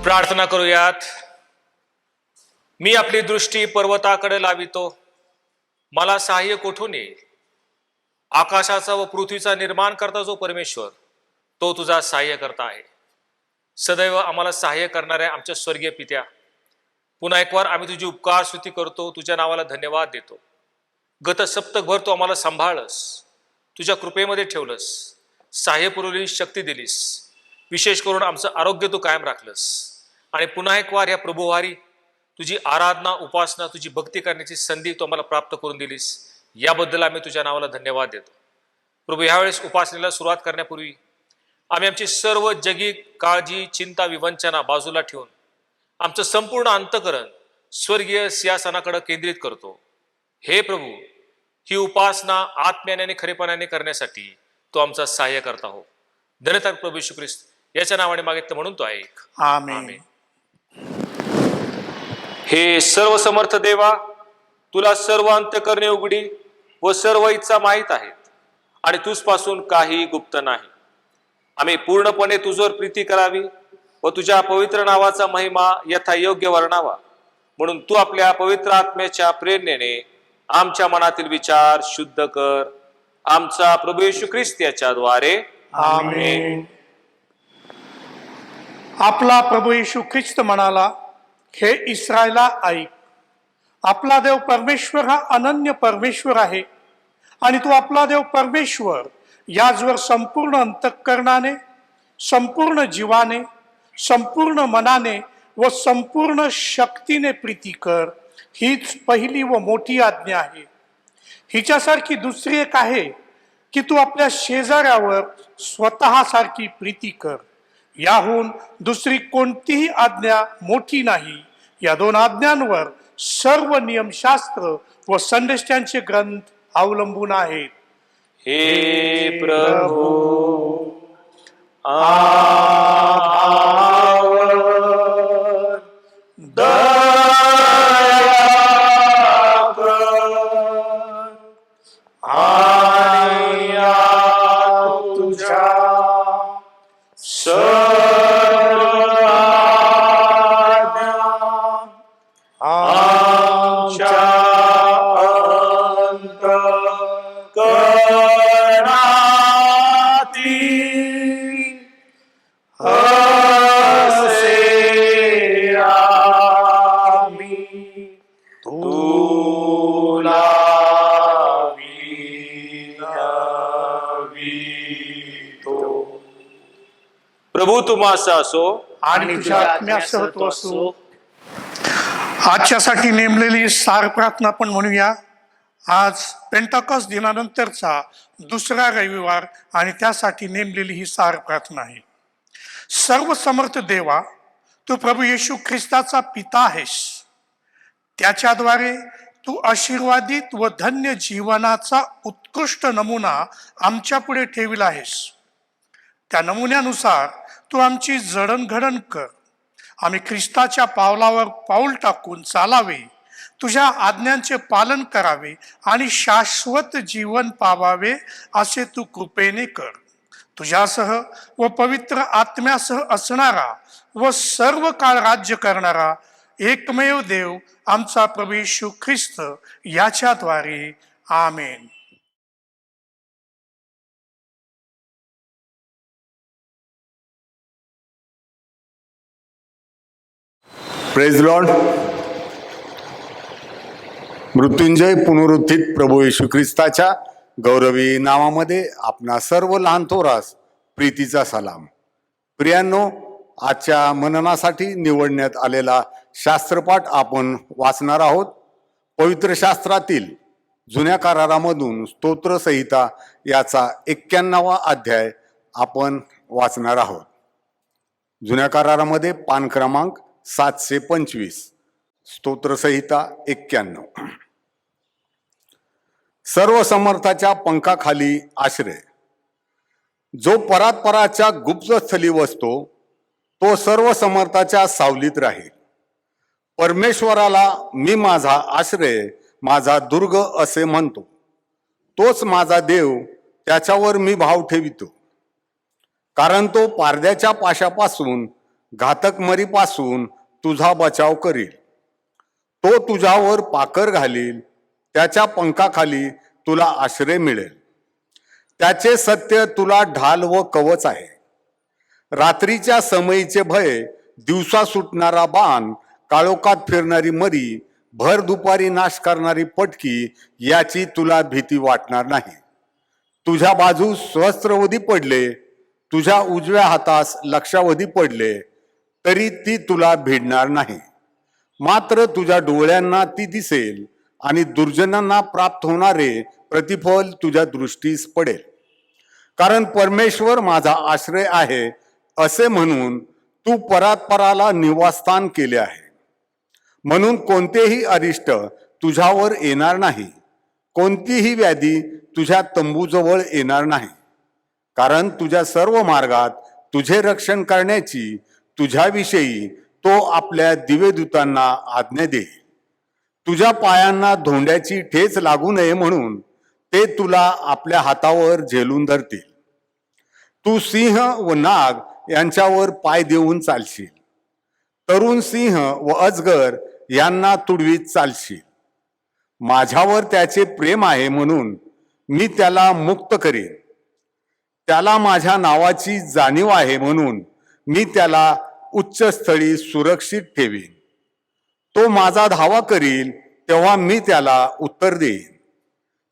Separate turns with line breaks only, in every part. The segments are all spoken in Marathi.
प्रार्थना करूयात. मी आपली दृष्टी पर्वताकडे लावितो, मला सहाय्य कोठून येईल? आकाशाचा व पृथ्वीचा निर्माण करता जो परमेश्वर, तो तुझा सहाय्य करता आहे. सदैव आम्हाला सहाय्य करणाऱ्या आमच्या स्वर्गीय पित्या, पुन्हा एक वार आम्ही तुझी उपकार स्तुती करतो, तुझ्या नावाला धन्यवाद देतो. गत सप्तकभर तू आम्हाला सांभाळलंस, तुझ्या कृपेमध्ये ठेवलंस, सहाय्य पुरवली, शक्ती दिलीस. विशेष करून आमचं आरोग्य तू कायम राखलंस. आणि पुन्हा एक वार या प्रभुवारी तुझी आराधना, उपासना, तुझी भक्ती करण्याची संधी तू आम्हाला प्राप्त करून दिलीस. याबद्दल आम्ही तुझ्या नावाला धन्यवाद देतो. प्रभू, ह्यावेळेस उपासनेला सुरुवात करण्यापूर्वी आम्ही आमची सर्व जगी काळजी, चिंता, विवंचना बाजूला ठेवून आमचं संपूर्ण अंतःकरण स्वर्गीय सिंहासनाकडे केंद्रित करतो. हे प्रभू, ही उपासना आत्म्याने आणि खरेपणाने करण्यासाठी तू आमचा सहाय्य करता हो. धन्यवाद प्रभू येशू ख्रिस्त, याच्या नावाने मागितलं म्हणून तो ऐक.
आमेन.
हे सर्व समर्थ देवा, तुला सर्व अंतःकरणे उघडी व सर्व इच्छा माहीत आहेत आणि तुझपासून काही गुप्त नाही. आम्ही पूर्णपणे तुझवर प्रीती करावी व तुझ्या पवित्र नावाचा महिमा यथायोग्य वर्णावा, म्हणून तू आपल्या पवित्र आत्म्याच्या प्रेरणेने आमच्या मनातील विचार शुद्ध कर. आमचा प्रभू येशू ख्रिस्त याच्याद्वारे
आमेन. आपला प्रभू येशू ख्रिस्त म्हणाला, हे इस्रायला ऐक, आपला देव परमेश्वर हा अनन्य परमेश्वर आहे आणि तू आपला देव परमेश्वर याचवर संपूर्ण अंतःकरणाने, संपूर्ण जीवाने, संपूर्ण मनाने व संपूर्ण शक्तीने प्रीती कर. हीच पहिली व मोठी आज्ञा आहे. हिच्यासारखी दुसरी एक आहे की तू आपल्या शेजाऱ्यावर स्वतःसारखी प्रीती कर. याहून दुसरी कोणतीही आज्ञा मोठी नाही. या दोन आज्ञांवर सर्व नियमशास्त्र व संदेशांचे ग्रंथ अवलंबून आहेत.
हे प्रभू, प्रभू तुम्हास असो
आणि तुझ्या आत्म्यासह तो असो. आजच्यासाठी नेमलेली सार प्रार्थना पण म्हणूया. आज पेंटाकॉस्ट दिनानंतरचा दुसरा रविवार आणि त्यासाठी नेमलेली ही सार प्रार्थना आहे. सर्व समर्थ देवा, तू प्रभू येशू ख्रिस्ताचा पिता आहेस. त्याच्याद्वारे तू आशीर्वादित व धन्य जीवनाचा उत्कृष्ट नमुना आमच्या पुढे ठेविला आहेस. त्या नमुन्यानुसार तू आमची जडणघडण कर. आम्ही ख्रिस्ताच्या पावलावर पाऊल टाकून चालावे, तुझ्या आज्ञांचे पालन करावे आणि शाश्वत जीवन पावावे असे तू कृपेने कर. तुझ्यासह व पवित्र आत्म्यासह असणारा व सर्व काळ राज्य करणारा एकमेव देव आमचा प्रभू येशू ख्रिस्त याच्याद्वारे. आमेन.
Praise lord. मृत्युंजय पुनरुत्थित प्रभू येशू ख्रिस्ताच्या गौरवी नावामध्ये आपणा सर्व लहान थोरास प्रीतीचा सलाम. प्रियांनो, आजच्या मननासाठी निवडण्यात आलेला शास्त्रपाठ आपण वाचणार आहोत. पवित्र शास्त्रातील जुन्या करारामधून स्तोत्रसंहिता याचा 91वा अध्याय आपण वाचणार आहोत. जुन्या करारामध्ये पान क्रमांक 725, स्तोत्रसंहिता 91. सर्व समर्थाच्या पंखाखाली आश्रय. जो परात्पराच्या गुप्तस्थली वसतो तो सर्व समर्थाच्या सावलीत राहील. परमेश्वराला मी माझा आश्रय, माझा दुर्ग असे म्हणतो. तोच माझा देव, त्याच्यावर मी भाव ठेवितो. कारण तो पारद्याच्या पाशापासून घातक मरीपासून तुझा बचाव करील. तो तुझ्यावर पाकर घालील, त्याच्या पंखाखाली तुला आश्रय मिळेल. त्याचे सत्य तुला ढाल व कवच आहे. रात्रीच्या समयीचे भय, दिवसा सुटणारा बाण, काळोखात फिरणारी मरी, भर दुपारी नाश करणारी पटकी, याची तुला भीती वाटणार नाही. तुझ्या बाजूस सहस्त्रवधी पडले, तुझ्या उजव्या हातास लक्षावधी पडले, तरी ती तुला भिडणार नाही. मात्र तुझ्या डोळ्यांना ती दिसेल आणि दुर्जनांना प्राप्त होणारे प्रतिफल तुझ्या दृष्टीस पडेल. कारण परमेश्वर माझा आश्रय आहे असे म्हणून तू परात्पराला निवासस्थान केले आहे. म्हणून कोणतेही अरिष्ट तुझ्यावर येणार नाही, कोणतीही व्याधी तुझ्या तंबूजवळ येणार नाही. कारण तुझ्या सर्व मार्गात तुझे रक्षण करण्याची तुझ्याविषयी तो आपल्या दिव्यदूतांना आज्ञा देईल. तुझ्या पायांना धोंड्याची ठेच लागू नये म्हणून ते तुला आपल्या हातावर झेलून धरतील. तू सिंह व नाग यांच्यावर पाय देऊन चालशील. तरुण सिंह व अजगर यांना तुडवीत चालशील. माझ्यावर त्याचे प्रेम आहे म्हणून मी त्याला मुक्त करेन. त्याला माझ्या नावाची जाणीव आहे म्हणून मी त्याला उच्च स्थळी सुरक्षित ठेवीन. तो माझा धावा करील तेव्हा मी त्याला उत्तर देईन.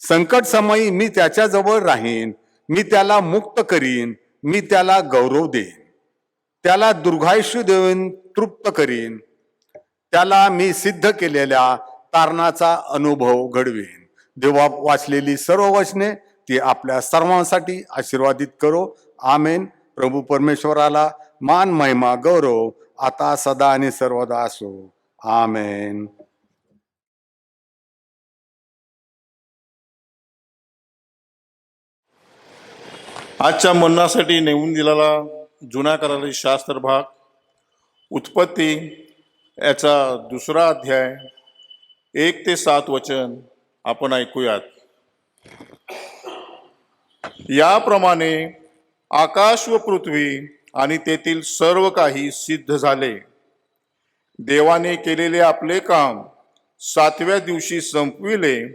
संकट समयी मी त्याच्याजवळ राहीन. मी त्याला मुक्त करीन. मी त्याला गौरव देईन. त्याला दीर्घायुष्य देऊन तृप्त करीन. त्याला मी सिद्ध केलेल्या तारणाचा अनुभव घडवेन. देवा वाचलेली सर्व वचने ती आपल्या सर्वांसाठी आशीर्वादित करो. आमेन. प्रभू परमेश्वराला मान, महिमा, गौरव आता सदा आणि सर्वदा असो. आमेन.
आजच्या मननासाठी नेमून दिलेला जुना करारातील शास्त्र भाग उत्पत्ती याचा 2रा अध्याय 1 ते 7 वचन आपण ऐकूयात. याप्रमाणे आकाश व पृथ्वी आणि तेथील सर्व काही सिद्ध झाले. देवाने केलेले आपले काम 7व्या दिवशी संपविले.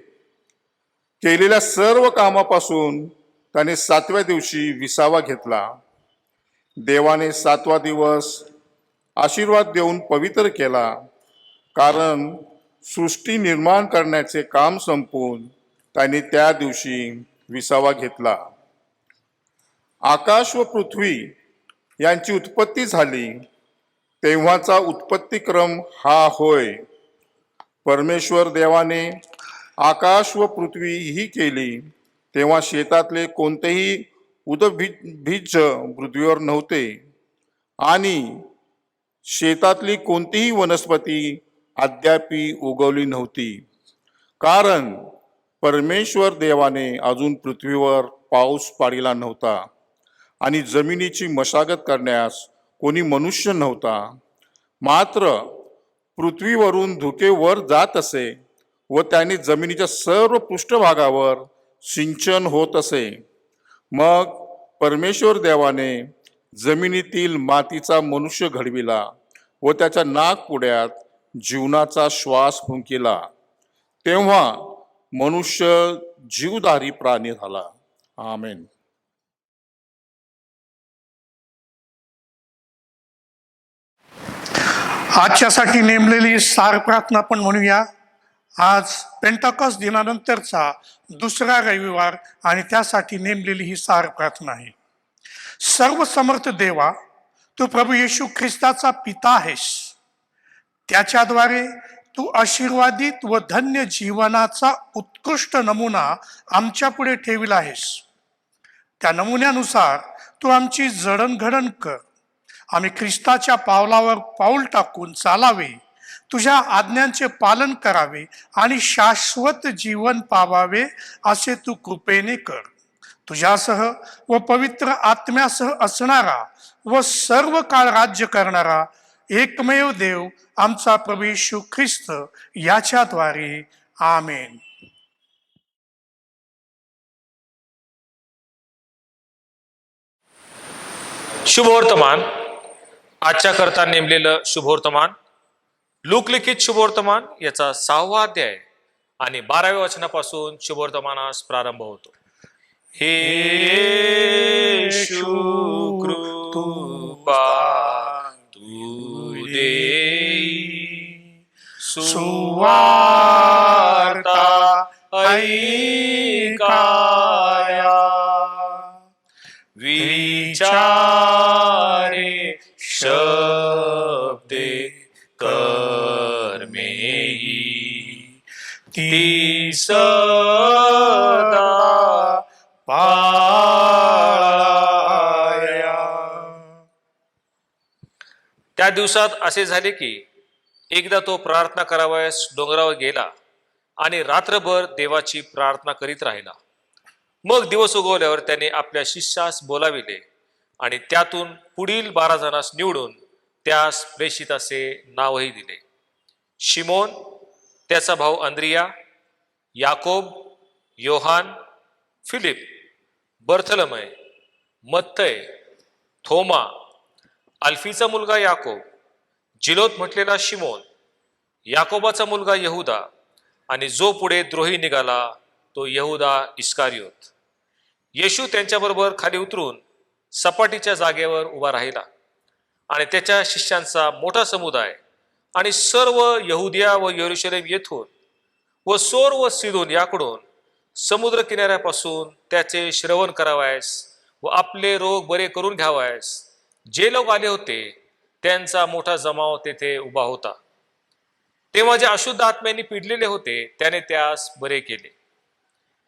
केलेल्या सर्व कामापासून त्याने 7व्या दिवशी विसावा घेतला. देवाने 7वा दिवस आशीर्वाद देऊन पवित्र केला, कारण सृष्टी निर्माण करण्याचे काम संपवून त्याने त्या दिवशी विसावा घेतला. आकाश व पृथ्वी यांची उत्पत्ती झाली तेव्हाचा उत्पत्तीक्रम हा होय. परमेश्वर देवाने आकाश व पृथ्वी ही केली तेव्हा शेतातले कोणतेही उद्भिज पृथ्वीवर नव्हते आणि शेतातली कोणतीही वनस्पती अद्यापी उगवली नव्हती, कारण परमेश्वर देवाने अजून पृथ्वीवर पाऊस पाडिला नव्हता आणि जमिनीची मशागत करण्यास कोणी मनुष्य नव्हता. मात्र पृथ्वीवरून धुके वर जात असे व त्याने जमिनीच्या सर्व पृष्ठभागावर सिंचन होत असे. मग परमेश्वर देवाने जमिनीतील मातीचा मनुष्य घडविला व त्याच्या नाकपुड्यात जीवनाचा श्वास फुंकिला. तेव्हा मनुष्य जीवधारी प्राणी झाला. आमेन.
आजच्यासाठी नेमलेली सार प्रार्थना आपण म्हणूया. आज पेंटाकॉस्ट दिनानंतरचा 2रा रविवार आणि त्यासाठी नेमलेली ही सार प्रार्थना आहे. सर्व समर्थ देवा, तू प्रभू येशू ख्रिस्ताचा पिता आहेस. त्याच्याद्वारे तू आशीर्वादित व धन्य जीवनाचा उत्कृष्ट नमुना आमच्या पुढे ठेविला आहेस. त्या नमुन्यानुसार तू आमची जडणघडण कर. आम्ही ख्रिस्ताच्या पावलावर पाऊल टाकून चालावे, तुझ्या आज्ञांचे पालन करावे आणि शाश्वत जीवन पावावे असे तू कृपेने कर. तुझ्यासह व पवित्र आत्म्यासह असणारा व सर्व काळ राज्य करणारा एकमेव देव आमचा प्रभू येशू ख्रिस्त याच्याद्वारे. आमेन.
शुभवर्तमान. आजच्या करता नेमलेलं शुभवर्तमान लोकलिखित शुभवर्तमान याचा 6वा अध्याय आणि 12व्या वचनापासून शुभवर्तमानास प्रारंभ होतो. हे कृपा तू देई
सुवार्ता ऐकाया
विचारे शब्दे कर्मेई ती सदा
पाळाया.
त्या दिवसात असे झाले की एकदा तो प्रार्थना करावयास डोंगरावर गेला आणि रात्रभर देवाची प्रार्थना करीत राहिला. मग दिवस उगवल्यावर त्याने आपल्या शिष्यास बोलाविले आणि त्यातून पुढील 12 जणांस निवडून त्यास प्रेषित असे नावही दिले. शिमोन, त्याचा भाऊ अंद्रिया, याकोब, योहान, फिलिप, बर्थलमय, मत्तय, थोमा, अल्फीचा मुलगा याकोब, जिलोत म्हटलेला शिमोन, याकोबाचा मुलगा यहुदा आणि जो पुढे द्रोही निघाला तो यहुदा इस्कारियोत. येशू त्यांच्याबरोबर खाली उतरून सपाटीच्या जागेवर उभा राहिला आणि त्याच्या शिष्यांचा मोठा समुदाय आणि सर्व यहुदिया व यरूशलेम येथून व सोर व सिदोन याकडून समुद्र किनाऱ्यापासून त्याचे श्रवण करावयास व आपले रोग बरे करून घ्यावयास जे लोक आले होते त्यांचा मोठा जमाव तेथे उभा होता. तेव्हा जे अशुद्ध आत्म्यांनी पिडलेले होते त्याने त्यास बरे केले.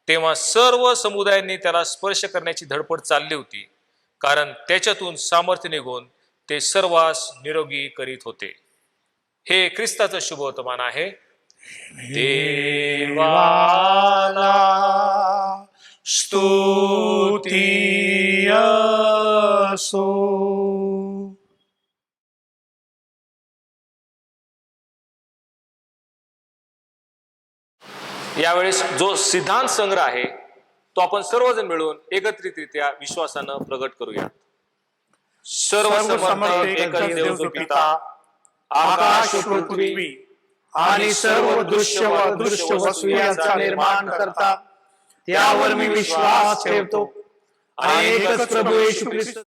तेव्हा सर्व समुदायांनी त्याला स्पर्श करण्याची धडपड चालली होती, कारण त्याच्यातून सामर्थ्य निघून ते सर्वांस निरोगी करीत होते. हे ख्रिस्ताचं शुभवर्तमान आहे. देवाला
स्तुती असो.
यावेळेस जो सिद्धांत संग्रह आहे तो आपण सर्वजण मिळून एकत्रितरित्या विश्वासानं प्रगट करूया. सर्व समर्थ एकच देव जो पिता,
आकाश व पृथ्वी आणि सर्व दृश्य व अदृश्य वस्तू यांचा निर्माण करता, त्यावर मी विश्वास ठेवतो आणि एकच प्रभू येशू ख्रिस्त,
जो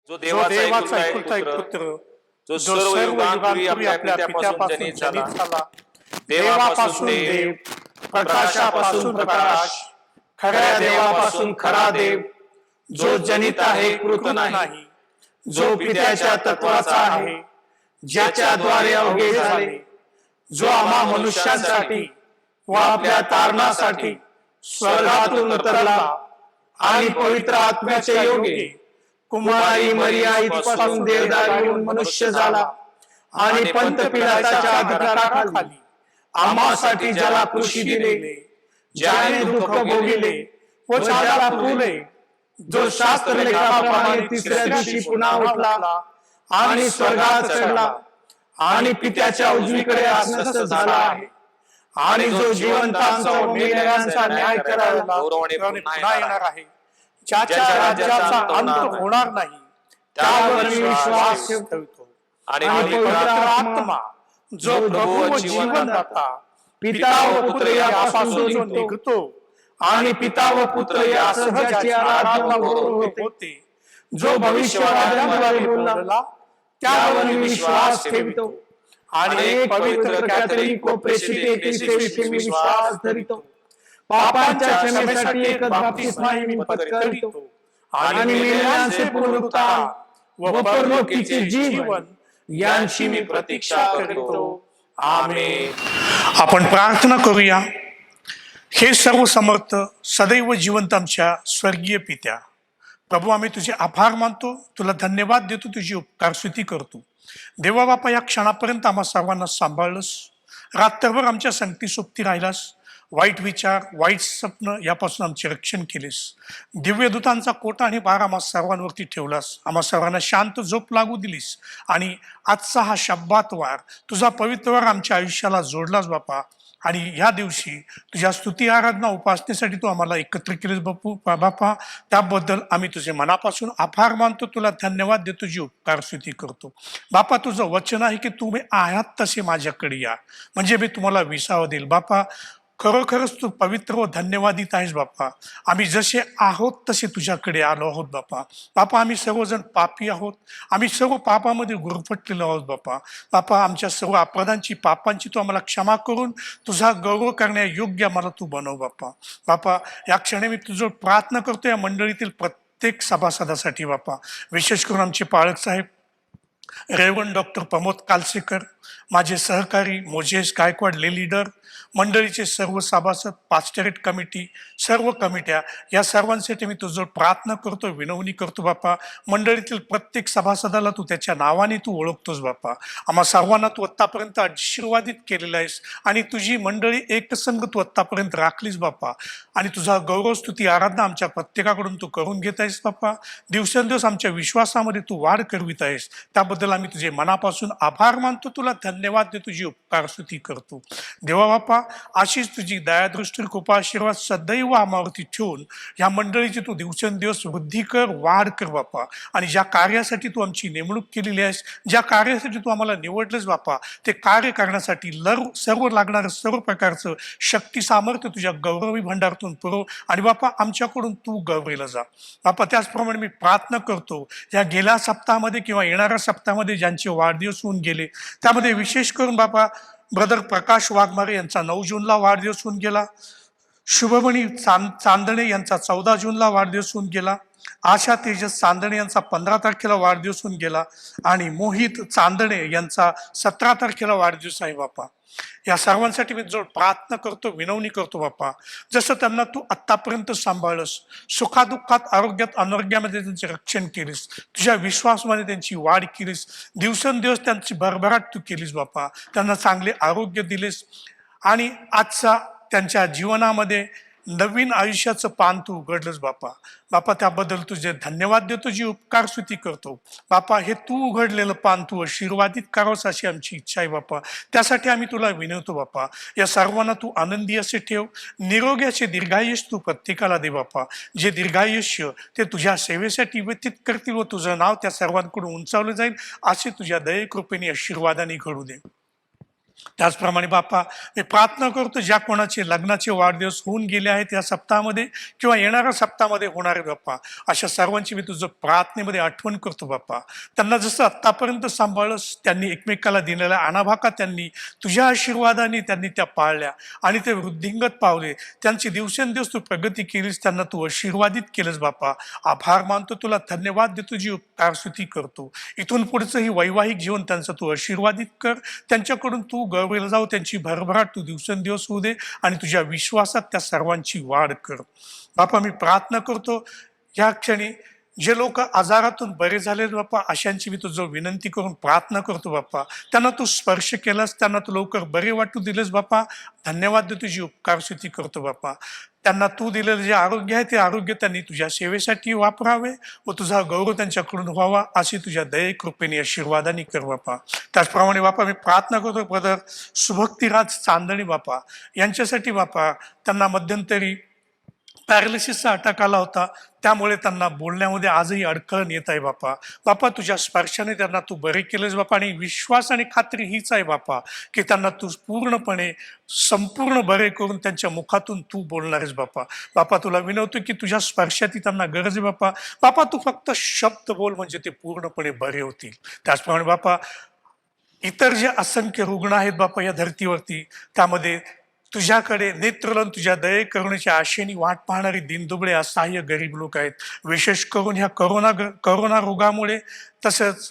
जो देवाचा
एकुलता
एकुलता
एक
एक
पुत्र,
पुत्र,
जो
जो
सर्व
सर्व
युगांपूर्वी
युगांपूर्वी
आपल्या
आपल्या
पित्यापासून
पित्यापासून
जनित
जनित
झाला,
झाला,
देवापासून
देवापासून
देव,
देव, प्रकाशापासून प्रकाश, खऱ्या देवापासून खरा देव, जो जनित आहे कृत नाही, जो पित्याच्या तत्वाचा आहे, ज्याच्याद्वारे अवघे झाले, जो आम्हा मनुष्यांसाठी व आपल्या तारणासाठी स्वर्गातून उतरला आणि पवित्र आत्म्याच्या योगे कुमारी मरिया इथपासून देवदारी होऊन मनुष्य झाला आणि पंत पिलाताच्या अधिकाराखाली आम्हासाठी ज्याला कृषी दिले, ज्याने दुःख भोगिले व ज्याला पुरले, जो शास्त्रलेखाप्रमाणे तिसऱ्या दिवशी पुन्हा उठला आणि स्वर्गात चढला आणि पित्याच्या उजवीकडे आसीनस्थ झाला आहे, आणि जो जिवंतांचा व मेलेल्यांचा न्याय करायला पुन्हा येणार आहे, ज्याच्या राज्याचा अंत होणार नाही, त्यावर मी विश्वास ठेवतो. आणि पवित्र आत्मा जो प्रभू व जीवनदाता पिता व पुत्र यापासून जो निघतो आणि पिता व पुत्र या सहजाची आराधना होते, जो भविष्यवाद्यांद्वारे बोलला, त्यावर मी विश्वास ठेवतो. आणि एक पवित्र कॅथलिक व प्रेषित एकविषयी मी विश्वास धरितो. पापांच्या क्षमेसाठी एकच बाप्तिस्माही मी पत्करितो आणि मेलेल्यांचे पुनरुत्थान व परलोकीचे जीवन यांची मी प्रतीक्षा करतो. आमेन. आपण प्रार्थना करूया. हे सर्व समर्थ सदैव जिवंत आमच्या स्वर्गीय पित्या, प्रभू, आम्ही तुझे आभार मानतो, तुला धन्यवाद देतो, तुझी उपकारस्तुती करतो. देवा बापा, या क्षणापर्यंत आम्हा सर्वांना सांभाळलंस, रात्रभर आमच्या संगती सोबती राहिलास, वाईट विचार, वाईट स्वप्न यापासून आमचे रक्षण केलेस. दिव्य दूतांचा कोटा आणि भार आम्हा सर्वांवरती ठेवलास, आम्हा सर्वांना शांत झोप लागू दिलीस आणि आजचा हा शब्बात वार, तुझा पवित्र वार आमच्या आयुष्याला जोडलास बापा. आणि ह्या दिवशी तुझ्या स्तुती आराधना उपासनेसाठी तू आम्हाला एकत्र केलेस बापा, त्याबद्दल आम्ही तुझे मनापासून आभार मानतो, तुला धन्यवाद देतो, तुझी उपकार स्तुती करतो बापा. तुझं वचन आहे की तुम्ही आहात तसे माझ्याकडे या, म्हणजे मी तुम्हाला विसावं देईल बापा. खरोखरच तू पवित्र व धन्यवादित आहेस बाप्पा. आम्ही जसे आहोत तसे तुझ्याकडे आलो आहोत बाप्पा. बापा आम्ही सर्वजण पापी आहोत, आम्ही सर्व पापामध्ये गुरफटलेलो आहोत बाप्पा. बापा आमच्या सर्व अपराधांची पापांची तू आम्हाला क्षमा करून तुझा गौरव करण्यायोग्य आम्हाला तू बनव बाप्पा. बापा या क्षणी मी तुझं प्रार्थना करतो या मंडळीतील प्रत्येक सभासदासाठी बापा, विशेष करून आमचे पाळक साहेब रेवण डॉक्टर प्रमोद कालसेकर, माझे सहकारी मोजेस गायकवाड ले लीडर, मंडळीचे सर्व सभासद, पास्टरेट कमिटी, सर्व कमिट्या, या सर्वांसाठी मी तुझं प्रार्थना करतो, विनवणी करतो बापा. मंडळीतील प्रत्येक सभासदाला तू त्याच्या नावाने तू ओळखतोस बापा. आम्हा सर्वांना तू आत्तापर्यंत आशीर्वादित केलेला आहेस आणि तुझी मंडळी एकसंग तू आत्तापर्यंत राखलीस बापा. आणि तुझा गौरव स्तुती आराधना आमच्या प्रत्येकाकडून तू करून घेत आहेस बापा. दिवसेंदिवस आमच्या विश्वासामध्ये तू वाढ करवित आहेस, त्याबद्दल आम्ही तुझे मनापासून आभार मानतो, तुला धन्यवाद देतो, तुझी उपकार स्तुती करतो देवा बापा. अशीच तुझी दयादृष्टी कृपा आशीर्वाद सदैव आम्हावरती ठेवून या मंडळीची तू दिवसेंदिवस वृद्धी कर, वाढ कर बापा. आणि ज्या कार्यासाठी तू आमची नेमणूक केलेली आहेस, ज्या कार्यासाठी तू आम्हाला निवडलंस बापा, ते कार्य करण्यासाठी सर्व लागणारं सर्व प्रकारचं शक्ती सामर्थ्य तुझ्या गौरवी भंडारातून पुरव आणि बापा आमच्याकडून तू गौरवला जा बापा. त्याचप्रमाणे मी प्रार्थना करतो या गेल्या सप्ताहामध्ये किंवा येणाऱ्या सप्ताहामध्ये ज्यांचे वाढदिवस होऊन गेले, त्यामध्ये विशेष करून बापा ब्रदर प्रकाश वाघमारे यांचा 9 जूनला वाढदिवस होऊन गेला, शुभमणी चांदणे यांचा 14 जूनला वाढदिवस होऊन गेला, आशा तेजस चांदणे यांचा 15 तारखेला वाढदिवस होऊन गेला आणि मोहित चांदणे यांचा 17 तारखेला वाढदिवस आहे बापा. या सर्वांसाठी मी जो प्रार्थना करतो, विनवणी करतो बापा, जसं त्यांना तू आत्तापर्यंत सांभाळस, सुखादुःखात, आरोग्यात, अनारोग्यामध्ये त्यांचे रक्षण केलीस, तुझ्या विश्वासामध्ये त्यांची वाढ केलीस, दिवसेंदिवस त्यांची भरभराट तू केलीस बापा. त्यांना चांगले आरोग्य दिलेस आणि आजचा त्यांच्या जीवनामध्ये नवीन आयुष्याचं पान तू उघडलंस बापा. बापा त्याबद्दल तुझे धन्यवाद देतो, जी उपकार स्तुती करतो बापा. हे तू उघडलेलं पान तू आशीर्वादित करावंस अशी आमची इच्छा आहे बापा. त्यासाठी आम्ही तुला विनवतो बापा. या सर्वांना तू आनंदी असे ठेव, निरोगी असे दीर्घायुष्य तू प्रत्येकाला दे बापा. जे दीर्घायुष्य ते तुझ्या सेवेसाठी व्यतीत करतील व तुझं नाव त्या सर्वांकडून उंचावलं जाईल, असे तुझ्या दये कृपेने आशीर्वादाने घडू दे. त्याचप्रमाणे बापा मी प्रार्थना करतो, ज्या कोणाचे लग्नाचे वाढदिवस होऊन गेले आहेत या सप्ताहामध्ये किंवा येणाऱ्या सप्ताहामध्ये होणारे बाप्पा, अशा सर्वांची मी तुझं प्रार्थनेमध्ये आठवण करतो बाप्पा. त्यांना जसं आत्तापर्यंत सांभाळस, त्यांनी एकमेकाला दिलेल्या अनाभाका त्यांनी तुझ्या आशीर्वादाने त्यांनी त्या पाळल्या आणि ते वृद्धिंगत पावले, त्यांची दिवसेंदिवस तू प्रगती केलीस, त्यांना तू आशीर्वादित केलंस बाप्पा. आभार मानतो, तुला धन्यवाद देतो, जी उपकार स्तुती करतो. इथून पुढचं ही वैवाहिक जीवन त्यांचं तू आशीर्वादित कर, त्यांच्याकडून तू गौरवला जाऊ, त्यांची भरभराट तू दिवसेंदिवस होऊ दे आणि तुझ्या विश्वासात त्या सर्वांची वाढ कर बापा. मी प्रार्थना करतो या क्षणी जे लोक आजारातून बरे झाले बाप्पा, अशांची मी तुझं विनंती करून प्रार्थना करतो बाप्पा. त्यांना तू स्पर्श केलास, त्यांना तू लवकर बरे वाटू दिलेस बाप्पा. धन्यवाद देतो, तुझी उपकार स्तुती करतो बाप्पा. त्यांना तू दिलेलं जे आरोग्य आहे ते आरोग्य त्यांनी तुझ्या सेवेसाठी वापरावे व तुझा गौरव त्यांच्याकडून व्हावा, अशी तुझ्या दये कृपेने आशीर्वादाने कर बापा. त्याचप्रमाणे बापा मी प्रार्थना करतो ब्रदर सुभक्तिराज चांदणे बापा यांच्यासाठी बापा. त्यांना मध्यंतरी पॅरालिसिसचा अटॅक आला होता, त्यामुळे त्यांना बोलण्यामध्ये आजही अडखळण येत आहे बापा. बापा तुझ्या स्पर्शाने त्यांना तू बरे केलेस बापा आणि विश्वास आणि खात्री हीच आहे बापा की त्यांना तू पूर्णपणे संपूर्ण बरे करून त्यांच्या मुखातून तू बोलणार आहेस बापा. बापा तुला विनवतो की तुझ्या स्पर्शाची त्यांना गरज आहे बापा. बापा तू फक्त शब्द बोल म्हणजे ते पूर्णपणे बरे होतील. त्याचप्रमाणे बापा इतर जे असंख्य रुग्ण आहेत बापा या धर्तीवरती, त्यामध्ये तुझ्याकडे नेत्रलन तुझ्या दये करुणेच्या आशेने वाट पाहणारी दिनदुबळे असहाय्य गरीब लोक आहेत. विशेष करून ह्या करोना रोगामुळे तसंच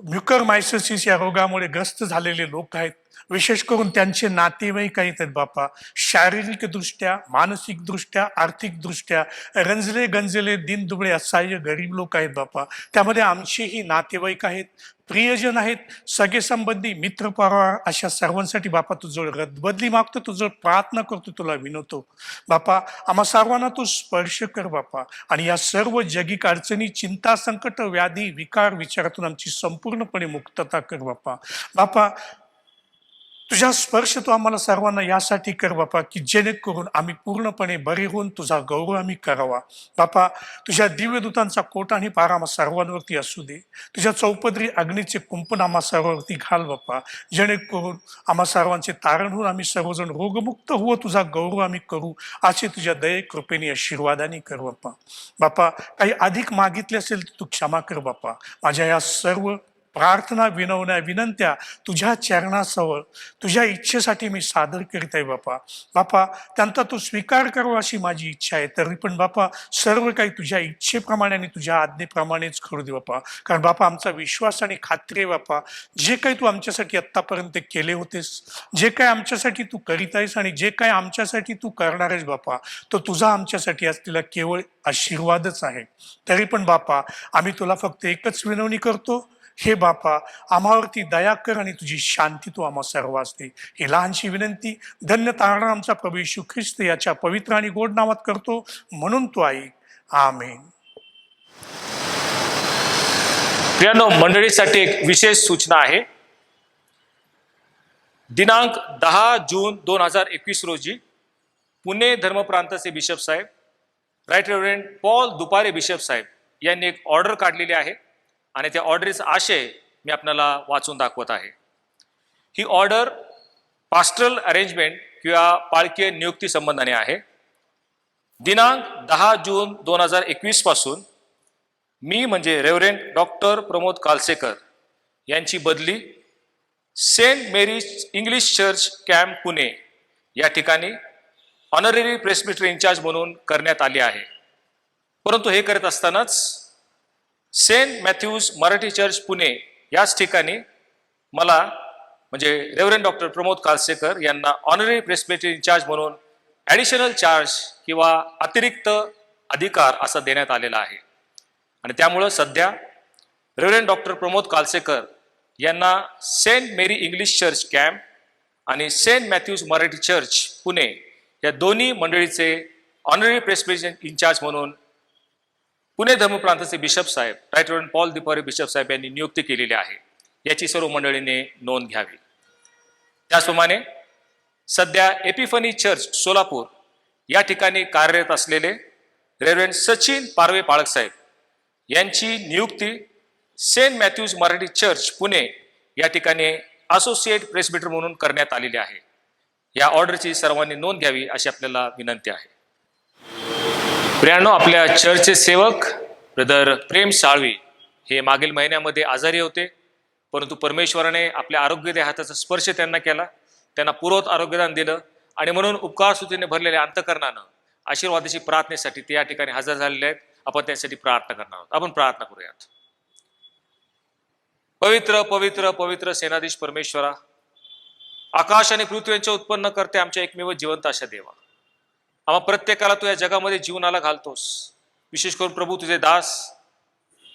म्युकरमायकोसिस या रोगामुळे ग्रस्त झालेले लोक आहेत. विशेष करून त्यांचे नातेवाईक आहेत बापा. शारीरिकदृष्ट्या, मानसिकदृष्ट्या, आर्थिकदृष्ट्या रंजले गंजले दिनदुबळे असहाय्य गरीब लोक आहेत बापा. त्यामध्ये आमचेही नातेवाईक आहेत, प्रियजन आहेत, सगळे संबंधी, मित्र परिवार, अशा सर्वांसाठी बापा तुझं रदबदली मागतो, तुझं प्रार्थना करतो, तुला विनवतो बापा. आम्हा सर्वांना तू स्पर्श कर बापा आणि या सर्व जगिक अडचणी, चिंता, संकट, व्याधी, विकार, विचारातून आमची संपूर्णपणे मुक्तता कर बापा. बापा तुझा स्पर्श तू आम्हाला सर्वांना यासाठी कर बापा, की जेणेकरून आम्ही पूर्णपणे बरे होऊन तुझा गौरव आम्ही करावा. बापा, तुझ्या दिव्यदूतांचा कोट आणि पार आम्हा सर्वांवरती असू दे. तुझ्या चौपदरी अग्नीचे कुंपण आम्हा सर्वांवरती घाल बापा, जेणेकरून आम्हा सर्वांचे तारण होऊन आम्ही सर्वजण रोगमुक्त हो, तुझा गौरव आम्ही करू, असे तुझ्या दये कृपेने आशीर्वादाने कर बापा. बापा, काही अधिक मागितले असेल तर तू क्षमा कर बापा. माझ्या या सर्व प्रार्थना, विनवण्या, विनंत्या तुझ्या चरणासवर तुझ्या इच्छेसाठी मी सादर करीत आहे बापा. बापा, त्यांचा तू स्वीकार करावा अशी माझी इच्छा आहे. तरी पण बापा, सर्व काही तुझ्या इच्छेप्रमाणे आणि तुझ्या आज्ञेप्रमाणेच करू दे बापा. कारण बापा, आमचा विश्वास आणि खात्री आहे बापा, जे काही तू आमच्यासाठी आत्तापर्यंत केले होतेस, जे काही आमच्यासाठी तू करीत आहेस आणि जे काही आमच्यासाठी तू करणार आहेस बापा, तो तुझा आमच्यासाठी असलेला केवळ आशीर्वादच आहे. तरी पण बापा, आम्ही तुला फक्त एकच विनवणी करतो, हे बापा, आम्हावरती दया कर आणि तुझी शांती तू आम्हा सर्वांस दे. ही लहानशी विनंती धन्य तारणा आमचा प्रभू येशू ख्रिस्त याच्या पवित्र आणि गोड नावात करतो, म्हणून तू ऐक. आमेन.
प्रियांनो, मंडळीसाठी एक विशेष सूचना आहे. दिनांक 10 जून 2021 रोजी पुणे धर्मप्रांताचे बिशप साहेब, right reverend Paul Dupare bishop साहेब यांनी एक ऑर्डर काढलेली आहे आणि त्या ऑर्डरचा आशय मी आपल्याला वाचून दाखवत आहे. ही ऑर्डर पास्टरल अरेंजमेंट किंवा पाळकीय नियुक्ती संबंधाने आहे. दिनांक 10 जून 2021 पासून मी म्हणजे रेव्हरंड डॉक्टर प्रमोद कालसेकर यांची बदली Saint Mary's English church camp Pune या ठिकाणी ऑनररी प्रेस्बिटरी इंचार्ज म्हणून करण्यात आली आहे. परंतु हे करत असतानाच Saint Matthew's Marathi church Pune याच ठिकाणी मला म्हणजे रेव्हरंड डॉक्टर प्रमोद कालसेकर यांना ऑनररी प्रेस्बिटरी इंचार्ज म्हणून ॲडिशनल चार्ज किंवा अतिरिक्त अधिकार असा देण्यात आलेला आहे. आणि त्यामुळं सध्या रेव्हरंड डॉक्टर प्रमोद कालसेकर यांना saint Mary English church camp आणि saint Matthew's Marathi church Pune या दोन्ही मंडळीचे ऑनररी प्रेस्बिटरी इंचार्ज म्हणून पुणे धर्मप्रांताचे बिशप साहेब, right reverend Paul Dupare bishop साहेब यांनी नियुक्ती केलेली आहे. याची सर्व मंडळीने नोंद घ्यावी. त्याचप्रमाणे सध्या एपिफनी चर्च सोलापूर या ठिकाणी कार्यरत असलेले रेव्हरंड सचिन पारवे पाळक साहेब यांची नियुक्ती Saint Matthew's Marathi church Pune या ठिकाणी असोसिएट प्रेस्बिटर म्हणून करण्यात आलेली आहे. या ऑर्डरची सर्वांनी नोंद घ्यावी अशी आपल्याला विनंती आहे. प्रियांनो, आपल्या चर्चचे सेवक ब्रदर प्रेम साळवी हे मागील महिन्यामध्ये आजारी होते, परंतु परमेश्वराने आपल्या आरोग्यदायी हाताचा स्पर्श त्यांना केला, त्यांना पुरवत आरोग्यदान दिलं आणि म्हणून उपकार स्तुतीने भरलेल्या अंतकरणानं आशीर्वादाची प्रार्थनेसाठी ते या ठिकाणी हजर झालेले आहेत. आपण त्यासाठी प्रार्थना करणार आहोत. आपण प्रार्थना करूयात. पवित्र पवित्र पवित्र सेनाधीश परमेश्वरा, आकाश आणि पृथ्वी यांचे उत्पन्न करते आमच्या एकमेव जिवंत अशा देवा, आम्हा प्रत्येकाला तू या जगामध्ये जीवनाला घालतोस. विशेष करून प्रभू तुझे दास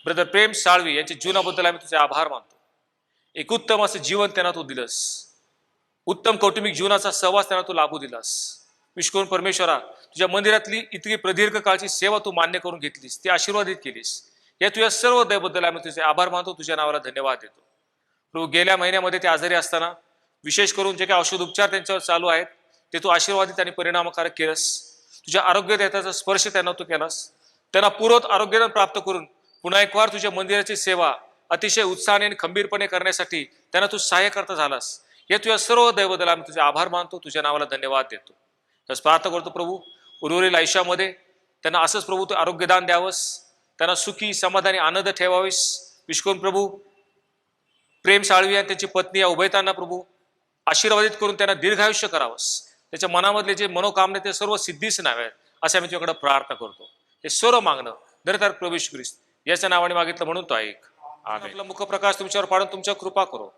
ब्रदर प्रेम साळवी यांच्या जीवनाबद्दल आम्ही तुझे आभार मानतो. एक उत्तम असं जीवन त्यांना तू दिलंस, उत्तम कौटुंबिक जीवनाचा सहवास त्यांना तू लाभू दिलास. विशेष करून परमेश्वरा, तुझ्या मंदिरातली इतकी प्रदीर्घ काळची सेवा तू मान्य करून घेतलीस, ती आशीर्वादित केलीस. या तुझ्या सर्व दयेबद्दल आम्ही तुझे आभार मानतो, तुझ्या नावाला धन्यवाद देतो. प्रभू, गेल्या महिन्यामध्ये ते आजारी असताना विशेष करून जे काही औषधोपचार त्यांच्यावर चालू आहेत ते तू आशीर्वादित आणि परिणामकारक केलंस. तुझ्या आरोग्यदात्याचा स्पर्श त्यांना तू केलास. त्यांना पुरवत आरोग्यदान प्राप्त करून पुन्हा एक वार तुझ्या मंदिराची सेवा अतिशय उत्साहाने आणि खंबीरपणे करण्यासाठी त्यांना तू सहाय्य करता झालास. या तुझ्या सर्व दयेबद्दल आम्ही तुझे आभार मानतो, तुझ्या नावाला धन्यवाद देतो. तस प्रार्थना करतो प्रभू, उर्वरित आयुष्यामध्ये त्यांना असंच प्रभू तू आरोग्यदान द्यावंस, त्यांना सुखी समाधानी आनंद ठेवावीस. विशेष प्रभू प्रेम साळवी आणि त्यांची पत्नी या उभयतांना प्रभू आशीर्वादित करून त्यांना दीर्घायुष्य करावंस. त्याच्या मनामधले जे मनोकामने ते सर्व सिद्धीस नावे असे आम्ही तुझ्याकडे प्रार्थना करतो. हे सर्व मागणं दरतार प्रभू येशू ख्रिस्त याच्या नावाने मागितलं म्हणून तो ऐक. आपला मुखप्रकाश तुमच्यावर पाडून तुमच्या कृपा करो.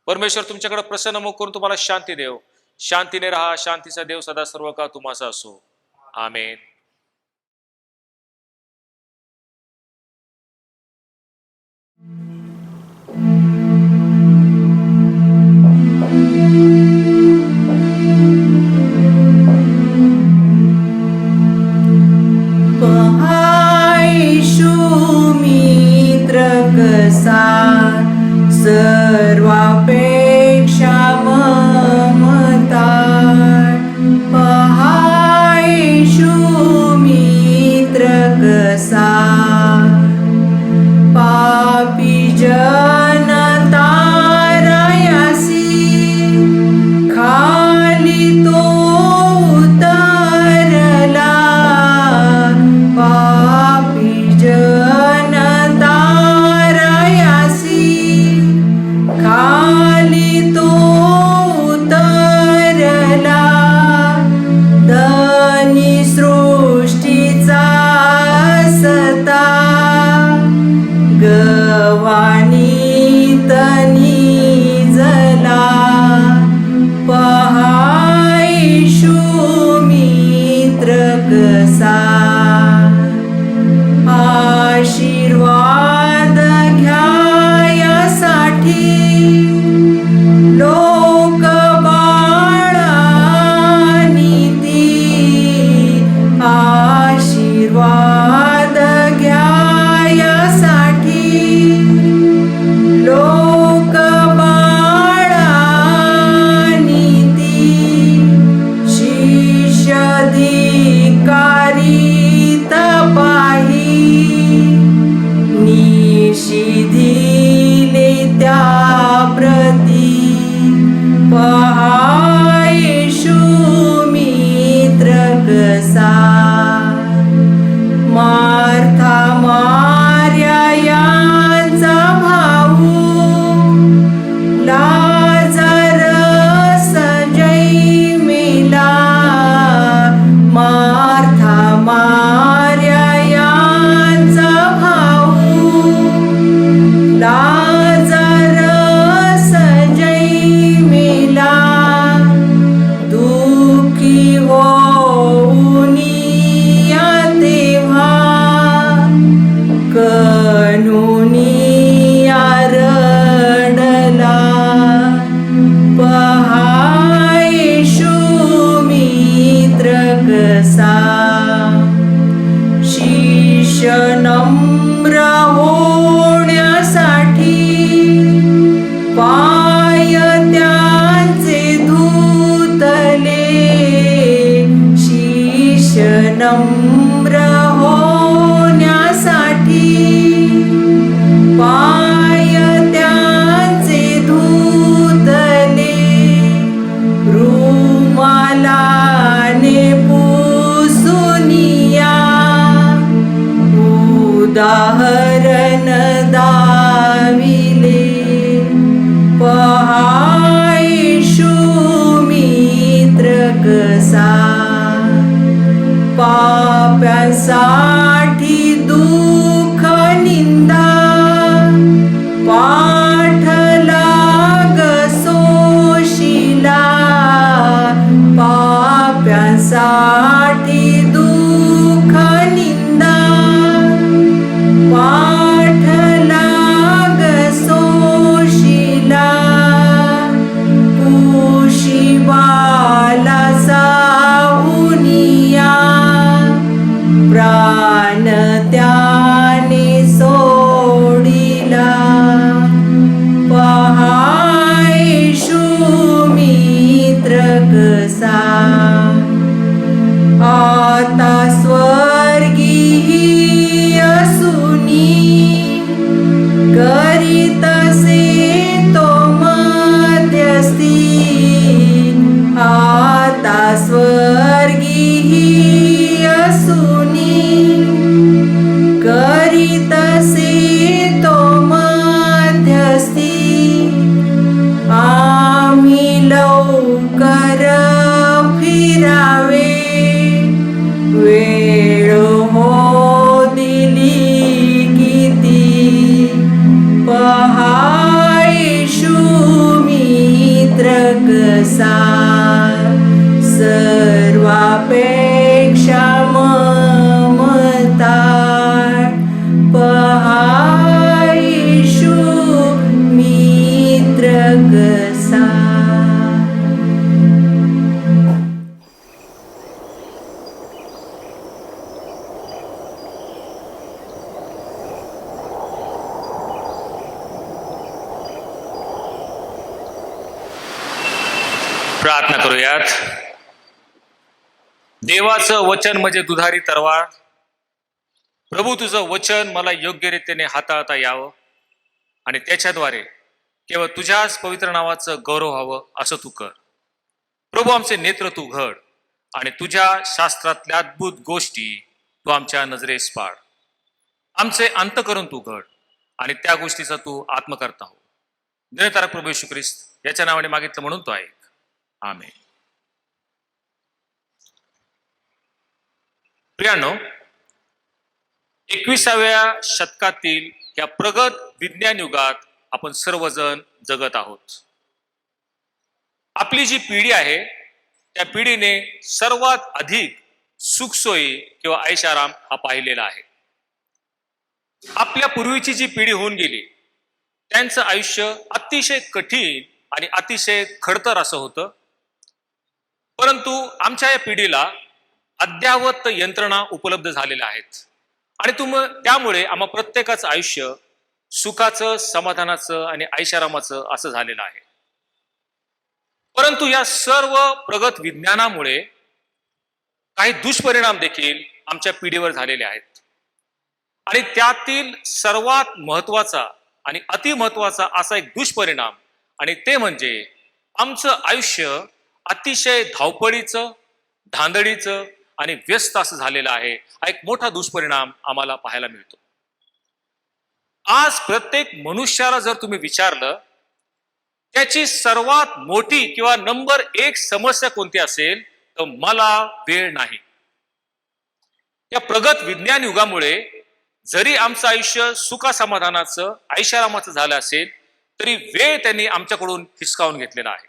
परमेश्वर तुमच्याकडे प्रसन्न मुख करून तुम्हाला शांती देव. शांतीने राहा. शांतीचा देव सदा सर्व काळ तुम्हाचा असो. आमेन.
कसा सर्वापेक्षा लोक बाळानिती आशीर्वाद घ्यायासाठी लोक बाळानिती शिष्यधिकारीत पाही निषिधिले त्या प्रती पहा येशू मित्र कसा मार्था मार्या यांचा भाऊ लाजरस जैमेला मार्था मार्या यांचा भाऊ लाजरस जैमेला दुःखी होऊन या तेव्हा कनुनिया रडला पहा येशू मित्र कसा शिष्य नम्र होण्यासाठी पाय त्यांचे धुतले शिष्य नम्र होण्यासाठी पाय त्यांचे धुतले रुमालाने पुसूनिया उदाहरण दाविले पहा येशू मित्र कसा पाप्यांसाठी दुःख निंदा पाठलाग सोशिला पाप्यांसाठी दुःख निंदा पाठलाग सोशिला कुशिबाला साहुनिया प्राण त्याने सोडिला पहा येशू मित्र कसा आता स्वर्गीय असुनी करीतसे तो मध्यस्थी आता स्वर्गीय असुनी करीतसे तो मध्यस्थी आम्ही लवकर फिरावे वेळ हो दिली किती पहा येशू मित्र कसा सर्वापेक्षा ममताळ पहा येशू मित्र कसा
प्रार्थना करूयात. देवाचं वचन म्हणजे दुधारी तरवार. प्रभू तुझं वचन मला योग्य रीतीने हाताळता यावं आणि त्याच्याद्वारे केवळ तुझ्याच पवित्र नावाचं गौरव व्हावं असं तू कर. प्रभू आमचे नेत्र तू घड आणि तुझ्या शास्त्रातल्या अद्भुत गोष्टी तू आमच्या नजरेस पाड. आमचे अंतःकरण तू घड आणि त्या गोष्टीचा तू आत्मकर्ता हो. दिनतारक प्रभू येशू ख्रिस्त याच्या नावाने मागितलं म्हणून तो ऐक. आमेन. प्रियानो, 21व्या शतकातील या प्रगत विज्ञान युगात आपण सर्वजण जगत आहोत. आपली जी पिढी आहे त्या पिढीने सर्वात अधिक सुखसोयी किंवा ऐशाराम हा पाहिलेला आहे. आपल्या पूर्वीची जी पिढी होऊन गेली त्यांचं आयुष्य अतिशय कठीण आणि अतिशय खडतर असं होतं. परंतु आमच्या या पिढीला अद्ययावत यंत्रणा उपलब्ध झालेल्या आहेत आणि त्यामुळे आम्हा प्रत्येकाचं आयुष्य सुखाचं, समाधानाचं आणि ऐशारामाचं असं झालेलं आहे. परंतु या सर्व प्रगत विज्ञानामुळे काही दुष्परिणाम देखील आमच्या पिढीवर झालेले आहेत आणि त्यातील सर्वात महत्वाचा आणि अतिमहत्वाचा असा एक दुष्परिणाम, आणि ते म्हणजे आमचं आयुष्य अतिशय धावपळीचं, धांदळीचं आणि व्यस्त असं झालेलं आहे. हा एक मोठा दुष्परिणाम आम्हाला पाहायला मिळतो. आज प्रत्येक मनुष्याला जर तुम्ही विचारलं त्याची सर्वात मोठी किंवा नंबर 1 समस्या कोणती असेल तर मला वेळ नाही. या प्रगत विज्ञान युगामुळे जरी आमचं आयुष्य सुखासमाधानाचं, ऐशारामाचं झालं असेल तरी वेळ त्यांनी आमच्याकडून हिसकावून घेतलेला आहे.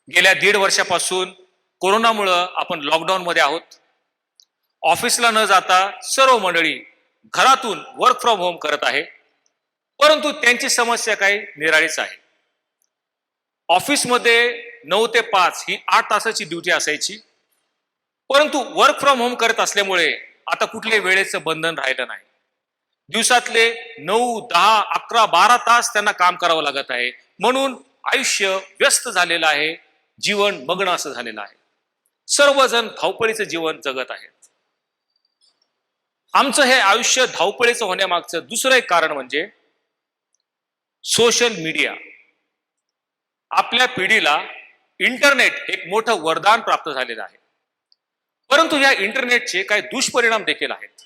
गेल्या 1.5 वर्षापासून कोरोनामुळं आपण लॉकडाऊन मध्ये आहोत. ऑफिसला न जाता सर्व मंडळी घरातून वर्क फ्रॉम होम करत आहे. परंतु त्यांची समस्या काही निराळीच आहे. ऑफिसमध्ये 9 ते 5 ही 8 तासाची ड्युटी असायची, परंतु वर्क फ्रॉम होम करत असल्यामुळे आता कुठले वेळेचं बंधन राहिलं नाही. दिवसातले 9, 10, 11, 12 तास त्यांना काम करावं लागत आहे. म्हणून आयुष्य व्यस्त झालेलं आहे, जीवन मग्न असं झालेलं आहे. सर्वजण धावपळीचं जीवन जगत आहेत. आमचं हे आयुष्य धावपळीचं होण्यामागचं दुसरं एक कारण म्हणजे सोशल मीडिया. आपल्या पिढीला इंटरनेट एक मोठं वरदान प्राप्त झालेलं आहे, परंतु या इंटरनेटचे काही दुष्परिणाम देखील आहेत.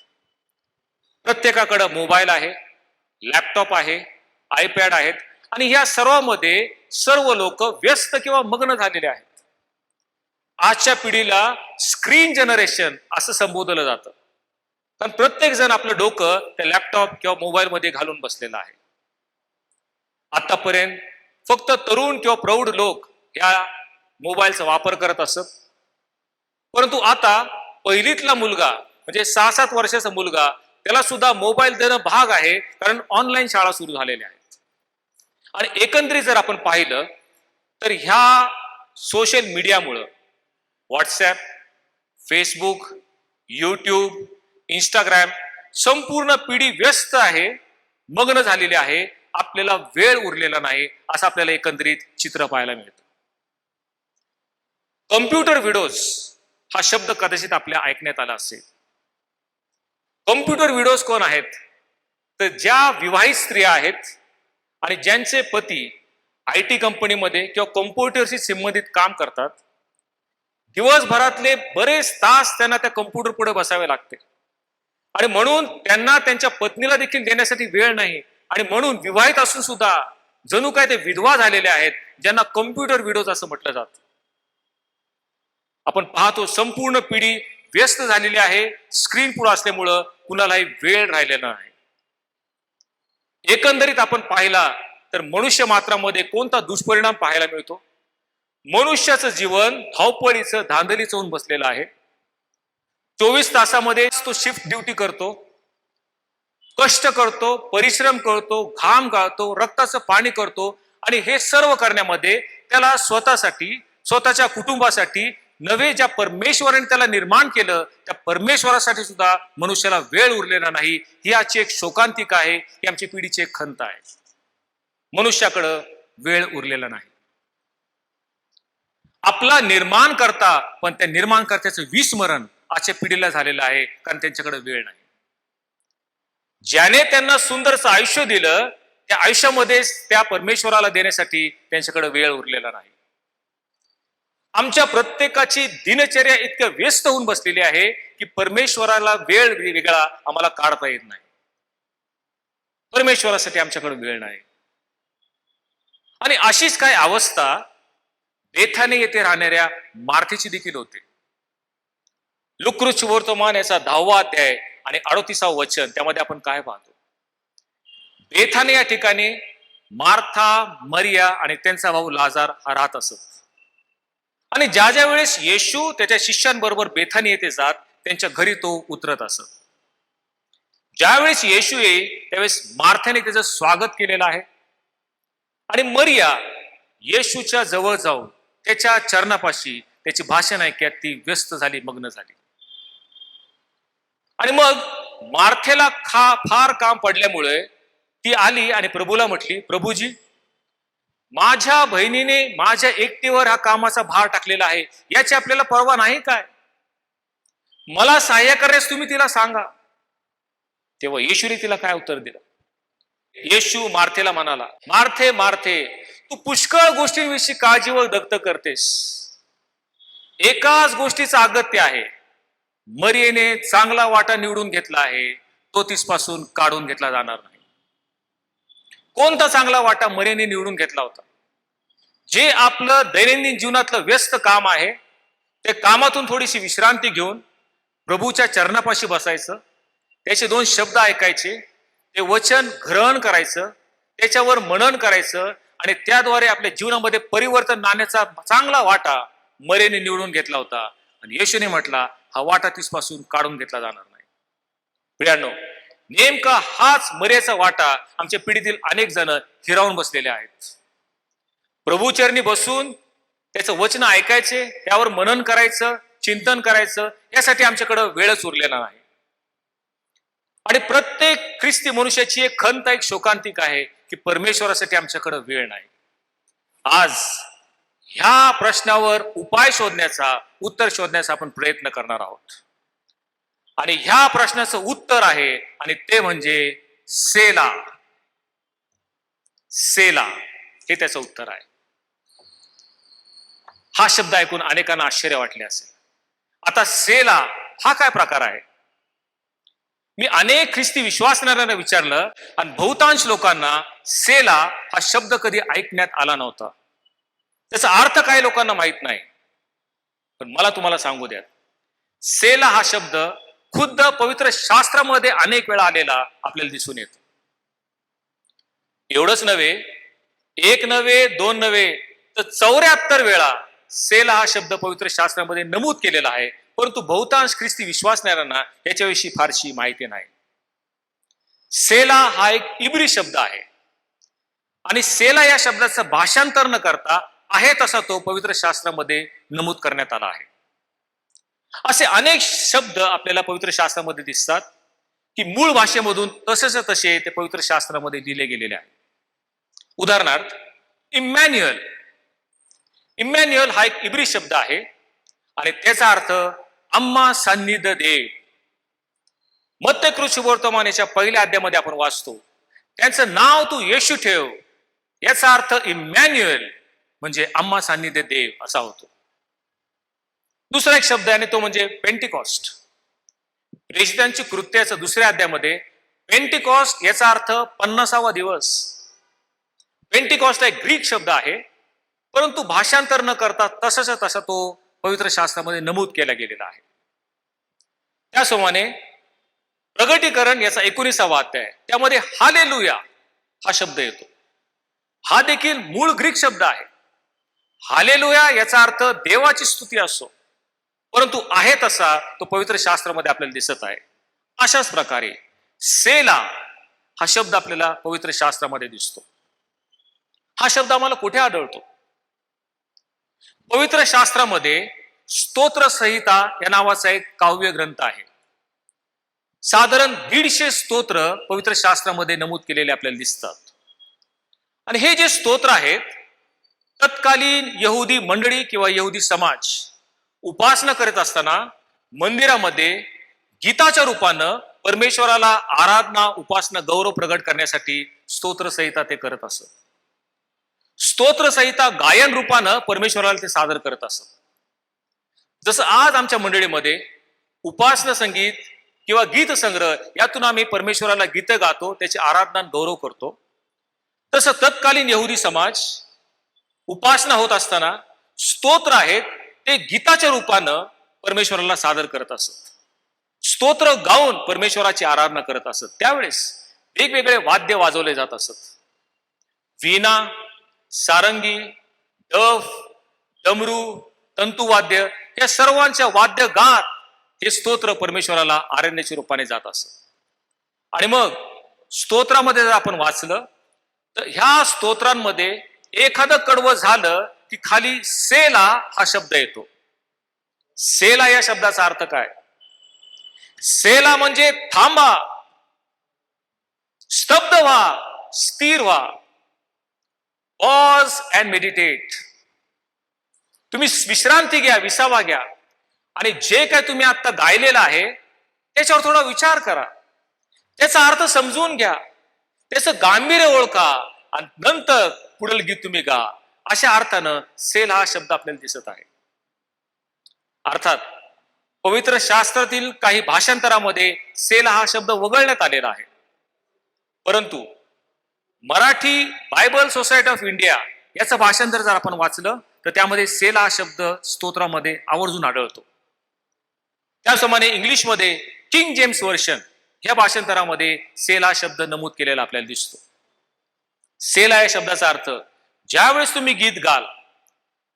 प्रत्येकाकडे मोबाईल आहे, लॅपटॉप आहे, आयपॅड आहेत आणि या सर्वांमध्ये सर्व लोक व्यस्त किंवा मग्न झालेले आहेत. आजच्या पिढीला स्क्रीन जनरेशन असं संबोधलं जातं, कारण प्रत्येक जण आपलं डोकं त्या लॅपटॉप किंवा मोबाईल मध्ये घालून बसलेलं आहे. आतापर्यंत फक्त तरुण किंवा प्रौढ लोक या मोबाईलचा वापर करत असत, परंतु आता पहिलीतला मुलगा म्हणजे 6-7 वर्षाचा मुलगा त्याला सुद्धा मोबाईल देणं भाग आहे, कारण ऑनलाईन शाळा सुरू झालेल्या आहेत. आणि एकंदरीत जर आपण पाहिलं तर ह्या सोशल मीडियामुळं व्हॉट्सॲप, फेसबुक, यूट्यूब, इंस्टाग्राम संपूर्ण पिढी व्यस्त आहे, मग्न झालेली आहे. आपल्याला वेळ उरलेला नाही असं आपल्याला एकंदरीत चित्र पाहायला मिळतं. कम्प्युटर व्हिडिओज हा शब्द कदाचित आपल्या ऐकण्यात आला असेल. कम्प्युटर व्हिडिओज कोण आहेत तर ज्या विवाहित स्त्रिया आहेत आणि ज्यांचे पती IT कंपनीमध्ये किंवा कम्प्युटरशी संबंधित काम करतात. दिवसभरातले बरेच तास त्यांना त्या कम्प्युटर पुढे बसावे लागते आणि म्हणून त्यांना त्यांच्या पत्नीला देखील देण्यासाठी वेळ नाही आणि म्हणून विवाहित असून सुद्धा जणू काय ते विधवा झालेले आहेत, ज्यांना कम्प्युटर व्हिडिओज असं म्हटलं जातं. आपण पाहतो संपूर्ण पिढी व्यस्त झालेली आहे, स्क्रीन पुढे असल्यामुळं कुणालाही वेळ राहिलेला नाही. एकंदरीत आपण पाहिला तर मनुष्य मात्रामध्ये कोणता दुष्परिणाम पाहायला मिळतो. मनुष्याचं जीवन धावपळीचं, धांदलीचं होऊन बसलेलं आहे. 24 तासामध्ये तो शिफ्ट ड्युटी करतो, कष्ट करतो, परिश्रम करतो, घाम गाळतो, रक्ताचं पाणी करतो आणि हे सर्व करण्यामध्ये त्याला स्वतःसाठी, स्वतःच्या कुटुंबासाठी नवे ज्या परमेश्वराने त्याला निर्माण केलं त्या परमेश्वरासाठी सुद्धा मनुष्याला वेळ उरलेला नाही. ही आजची एक शोकांतिका आहे, ही आमची पिढीची एक खंत आहे. मनुष्याकडं वेळ उरलेला नाही. आपला निर्माण करता पण त्या निर्माणकर्त्याचं विस्मरण आजच्या पिढीला झालेलं आहे, कारण त्यांच्याकडे वेळ नाही. ज्याने त्यांना सुंदरचं आयुष्य दिलं त्या आयुष्यामध्ये त्या परमेश्वराला देण्यासाठी त्यांच्याकडे वेळ उरलेला नाही. आमच्या प्रत्येकाची दिनचर्या इतक्या व्यस्त होऊन बसलेली आहे की परमेश्वराला वेळ वेगळा आम्हाला काढता येत नाही. परमेश्वरासाठी आमच्याकडे वेळ नाही. आणि अशीच काय अवस्था बेथाने येथे राहणाऱ्या मार्थेची देखील होते. लुक्रु शुभवर्तमान याचा 10वा अध्याय आणि 38वा वचन, त्यामध्ये आपण काय पाहतो. बेथाने या ठिकाणी मार्था, मरिया आणि त्यांचा भाऊ लाजार हा राहत असत. आणि ज्या ज्या वेळेस येशू त्याच्या शिष्यांबरोबर बेथानी येथे जात त्यांच्या घरी तो उतरत असत. ज्यावेळेस येशू येईल त्यावेळेस मार्थेने त्याचं स्वागत केलेलं आहे आणि मरिया येशूच्या जवळ जाऊन त्याच्या चरणापाशी त्याची भाषण ऐकण्यात ती व्यस्त झाली, मग्न झाली. आणि मग मार्थेला फार काम पडल्यामुळे ती आली आणि प्रभूला म्हटली, प्रभूजी, माझ्या बहिणीने माझ्या एकटीवर हा कामाचा भार टाकलेला आहे, याची आपल्याला पर्वा नाही काय? मला सहाय्य करण्यास तुम्ही तिला सांगा. तेव्हा येशूने तिला काय उत्तर दिलं? येशू मार्थेला म्हणाला, मार्थे मार्थे, तू पुष्कळ गोष्टींविषयी काळजी व दगत करतेस, एकाच गोष्टीचं अगत्य आहे. मरियेने चांगला वाटा निवडून घेतला आहे, तो तिसपासून काढून घेतला जाणार नाही. कोणता चांगला वाटा मरियेने निवडून घेतला होता? जे आपलं दैनंदिन जीवनातलं व्यस्त काम आहे, ते कामातून थोडीशी विश्रांती घेऊन प्रभूच्या चरणापाशी बसायचं, त्याचे 2 शब्द ऐकायचे, ते वचन ग्रहण करायचं, त्याच्यावर मनन करायचं आणि त्याद्वारे आपल्या जीवनामध्ये परिवर्तन आणण्याचा चांगला वाटा मरियेने निवडून घेतला होता. आणि येशूने म्हटला, हा वाटा तिसपासून काढून घेतला जाणार नाही. प्रियांनो, नेमका हाच मरियेचा वाटा आमच्या पिढीतील अनेक जण हिरावून बसलेले आहेत. प्रभूचरणी बसून त्याचं वचन ऐकायचे, त्यावर मनन करायचं, चिंतन करायचं, यासाठी आमच्याकडे वेळच उरलेला नाही. आणि प्रत्येक ख्रिस्ती मनुष्याची एक खंत, एक शोकांतिक आहे की परमेश्वरासाठी आमच्याकडे वेळ नाही. आज ह्या प्रश्नावर उपाय शोधण्याचा, उत्तर शोधण्याचा आपण प्रयत्न करणार आहोत. आणि ह्या प्रश्नाचं उत्तर आहे, आणि ते म्हणजे सेला. सेला हे त्याचं उत्तर आहे. हा शब्द ऐकून अनेकांना आश्चर्य वाटले असेल. आता सेला हा काय प्रकार आहे? मी अनेक ख्रिस्ती विश्वासणाऱ्यांना विचारलं आणि बहुतांश लोकांना सेला हा शब्द कधी ऐकण्यात आला नव्हता. त्याचा अर्थ काय लोकांना माहित नाही. पण मला तुम्हाला सांगू द्या, सेला हा शब्द खुद्द पवित्र शास्त्रामध्ये अनेक वेळा आलेला आपल्याला दिसून येतो. एवढंच नव्हे, 1 नव्हे, 2 नव्हे, तर 74 वेळा सेला हा शब्द पवित्र शास्त्रामध्ये नमूद केलेला आहे. परंतु बहुतांश ख्रिस्ती विश्वासणाऱ्यांना याच्याविषयी फारशी माहिती नाही. सेला हा एक इब्री शब्द आहे आणि सेला या शब्दाचं भाषांतर न करता आहे तसा तो पवित्र शास्त्रामध्ये नमूद करण्यात आला आहे. असे अनेक शब्द आपल्याला पवित्र शास्त्रामध्ये दिसतात की मूळ भाषेमधून तसेच तसे ते पवित्र शास्त्रामध्ये लिहिले गेलेले आहे. उदाहरणार्थ, इम्मॅन्युअल. इम्मॅन्युअल हा एक इब्री शब्द आहे आणि त्याचा अर्थ अम्मा सान्निध्य देव. मत्ते कृषीवर्तमानाच्या पहिल्या अध्यायामध्ये आपण वाचतो, त्यांचं नाव तू येशू ठेव. याचा अर्थ इम्मॅन्युअल म्हणजे अम्मा सान्निध्य देव असा होतो. दुसरा एक शब्द आहे आणि तो म्हणजे पेंटिकॉस्ट. प्रेषितांची कृत्याच्या 2ऱ्या अध्यायामध्ये पेंटिकॉस्ट याचा अर्थ 50वा दिवस. पेंटिकॉस्ट हा एक ग्रीक शब्द आहे, परंतु भाषांतर न करता तसाचा तसा तो पवित्र शास्त्रामध्ये नमूद केला गेलेला आहे. त्याप्रमाणे प्रगटीकरण याचा 19वा अध्याय, त्यामध्ये हालेलुया हा शब्द येतो. हा देखील मूळ ग्रीक शब्द आहे. हालेलुया याचा अर्थ देवाची स्तुती असो, परंतु आहे तसा तो पवित्र शास्त्रामध्ये आपल्याला दिसत आहे. अशाच प्रकारे सेला हा शब्द आपल्याला पवित्र शास्त्रामध्ये दिसतो. हा शब्द आम्हाला कुठे आढळतो? पवित्र शास्त्रामध्ये स्तोत्र संहिता या नावाचा एक काव्य ग्रंथ आहे. साधारण 150 स्तोत्र पवित्र शास्त्रामध्ये नमूद केलेले आपल्याला दिसतात. आणि हे जे स्तोत्र आहेत, तत्कालीन यहुदी मंडळी किंवा यहुदी समाज उपासना करत असताना मंदिरामध्ये गीताच्या रूपानं परमेश्वराला आराधना, उपासना, गौरव प्रगट करण्यासाठी स्तोत्र संहिता ते करत असत. स्तोत्र संहिता गायन रूपानं परमेश्वराला ते सादर करत असत. जसं आज आमच्या मंडळीमध्ये उपासना संगीत किंवा गीत संग्रह यातून आम्ही परमेश्वराला गीत गातो, त्याची आराधना, गौरव करतो, तसं तत्कालीन यहुदी समाज उपासना होत असताना स्तोत्र आहेत ते गीताच्या रूपानं परमेश्वराला सादर करत असत. स्तोत्र गाऊन परमेश्वराची आराधना करत असत. त्यावेळेस वेगवेगळे वाद्य वाजवले जात असत. वीणा, सारंगी, डफ, डमरू, तंतुवाद्य या सर्वांच्या वाद्य गात हे स्तोत्र परमेश्वराला आराधनेच्या रूपाने जात असत. आणि मग स्तोत्रामध्ये जर आपण वाचलं तर ह्या स्तोत्रांमध्ये एखादं कडवं झालं की खाली सेला हा शब्द येतो. सेला या शब्दाचा अर्थ काय? सेला म्हणजे थांबा, स्तब्ध व्हा, स्थिर व्हा. Pause and meditate. तुम्ही विश्रांती घ्या, विसावा घ्या आणि जे काय तुम्ही आता गायलेलं आहे त्याच्यावर थोडा विचार करा, त्याचा अर्थ समजून घ्या, त्याचं गांभीर्य ओळखा आणि नंतर पुढील गीत तुम्ही गा. अशा अर्थानं सेल हा शब्द आपल्याला दिसत आहे. अर्थात पवित्र शास्त्रातील काही भाषांतरामध्ये सेल हा शब्द वगळण्यात आलेला आहे, परंतु Marathi Bible society of India याचं भाषांतर जर आपण वाचलं तर त्यामध्ये सेल हा शब्द स्तोत्रामध्ये आवर्जून आढळतो. त्याचप्रमाणे इंग्लिशमध्ये किंग जेम्स वर्शन या भाषांतरामध्ये सेल हा शब्द नमूद केलेला आपल्याला दिसतो. सेला या शब्दाचा अर्थ, ज्यावेळेस तुम्ही गीत गाल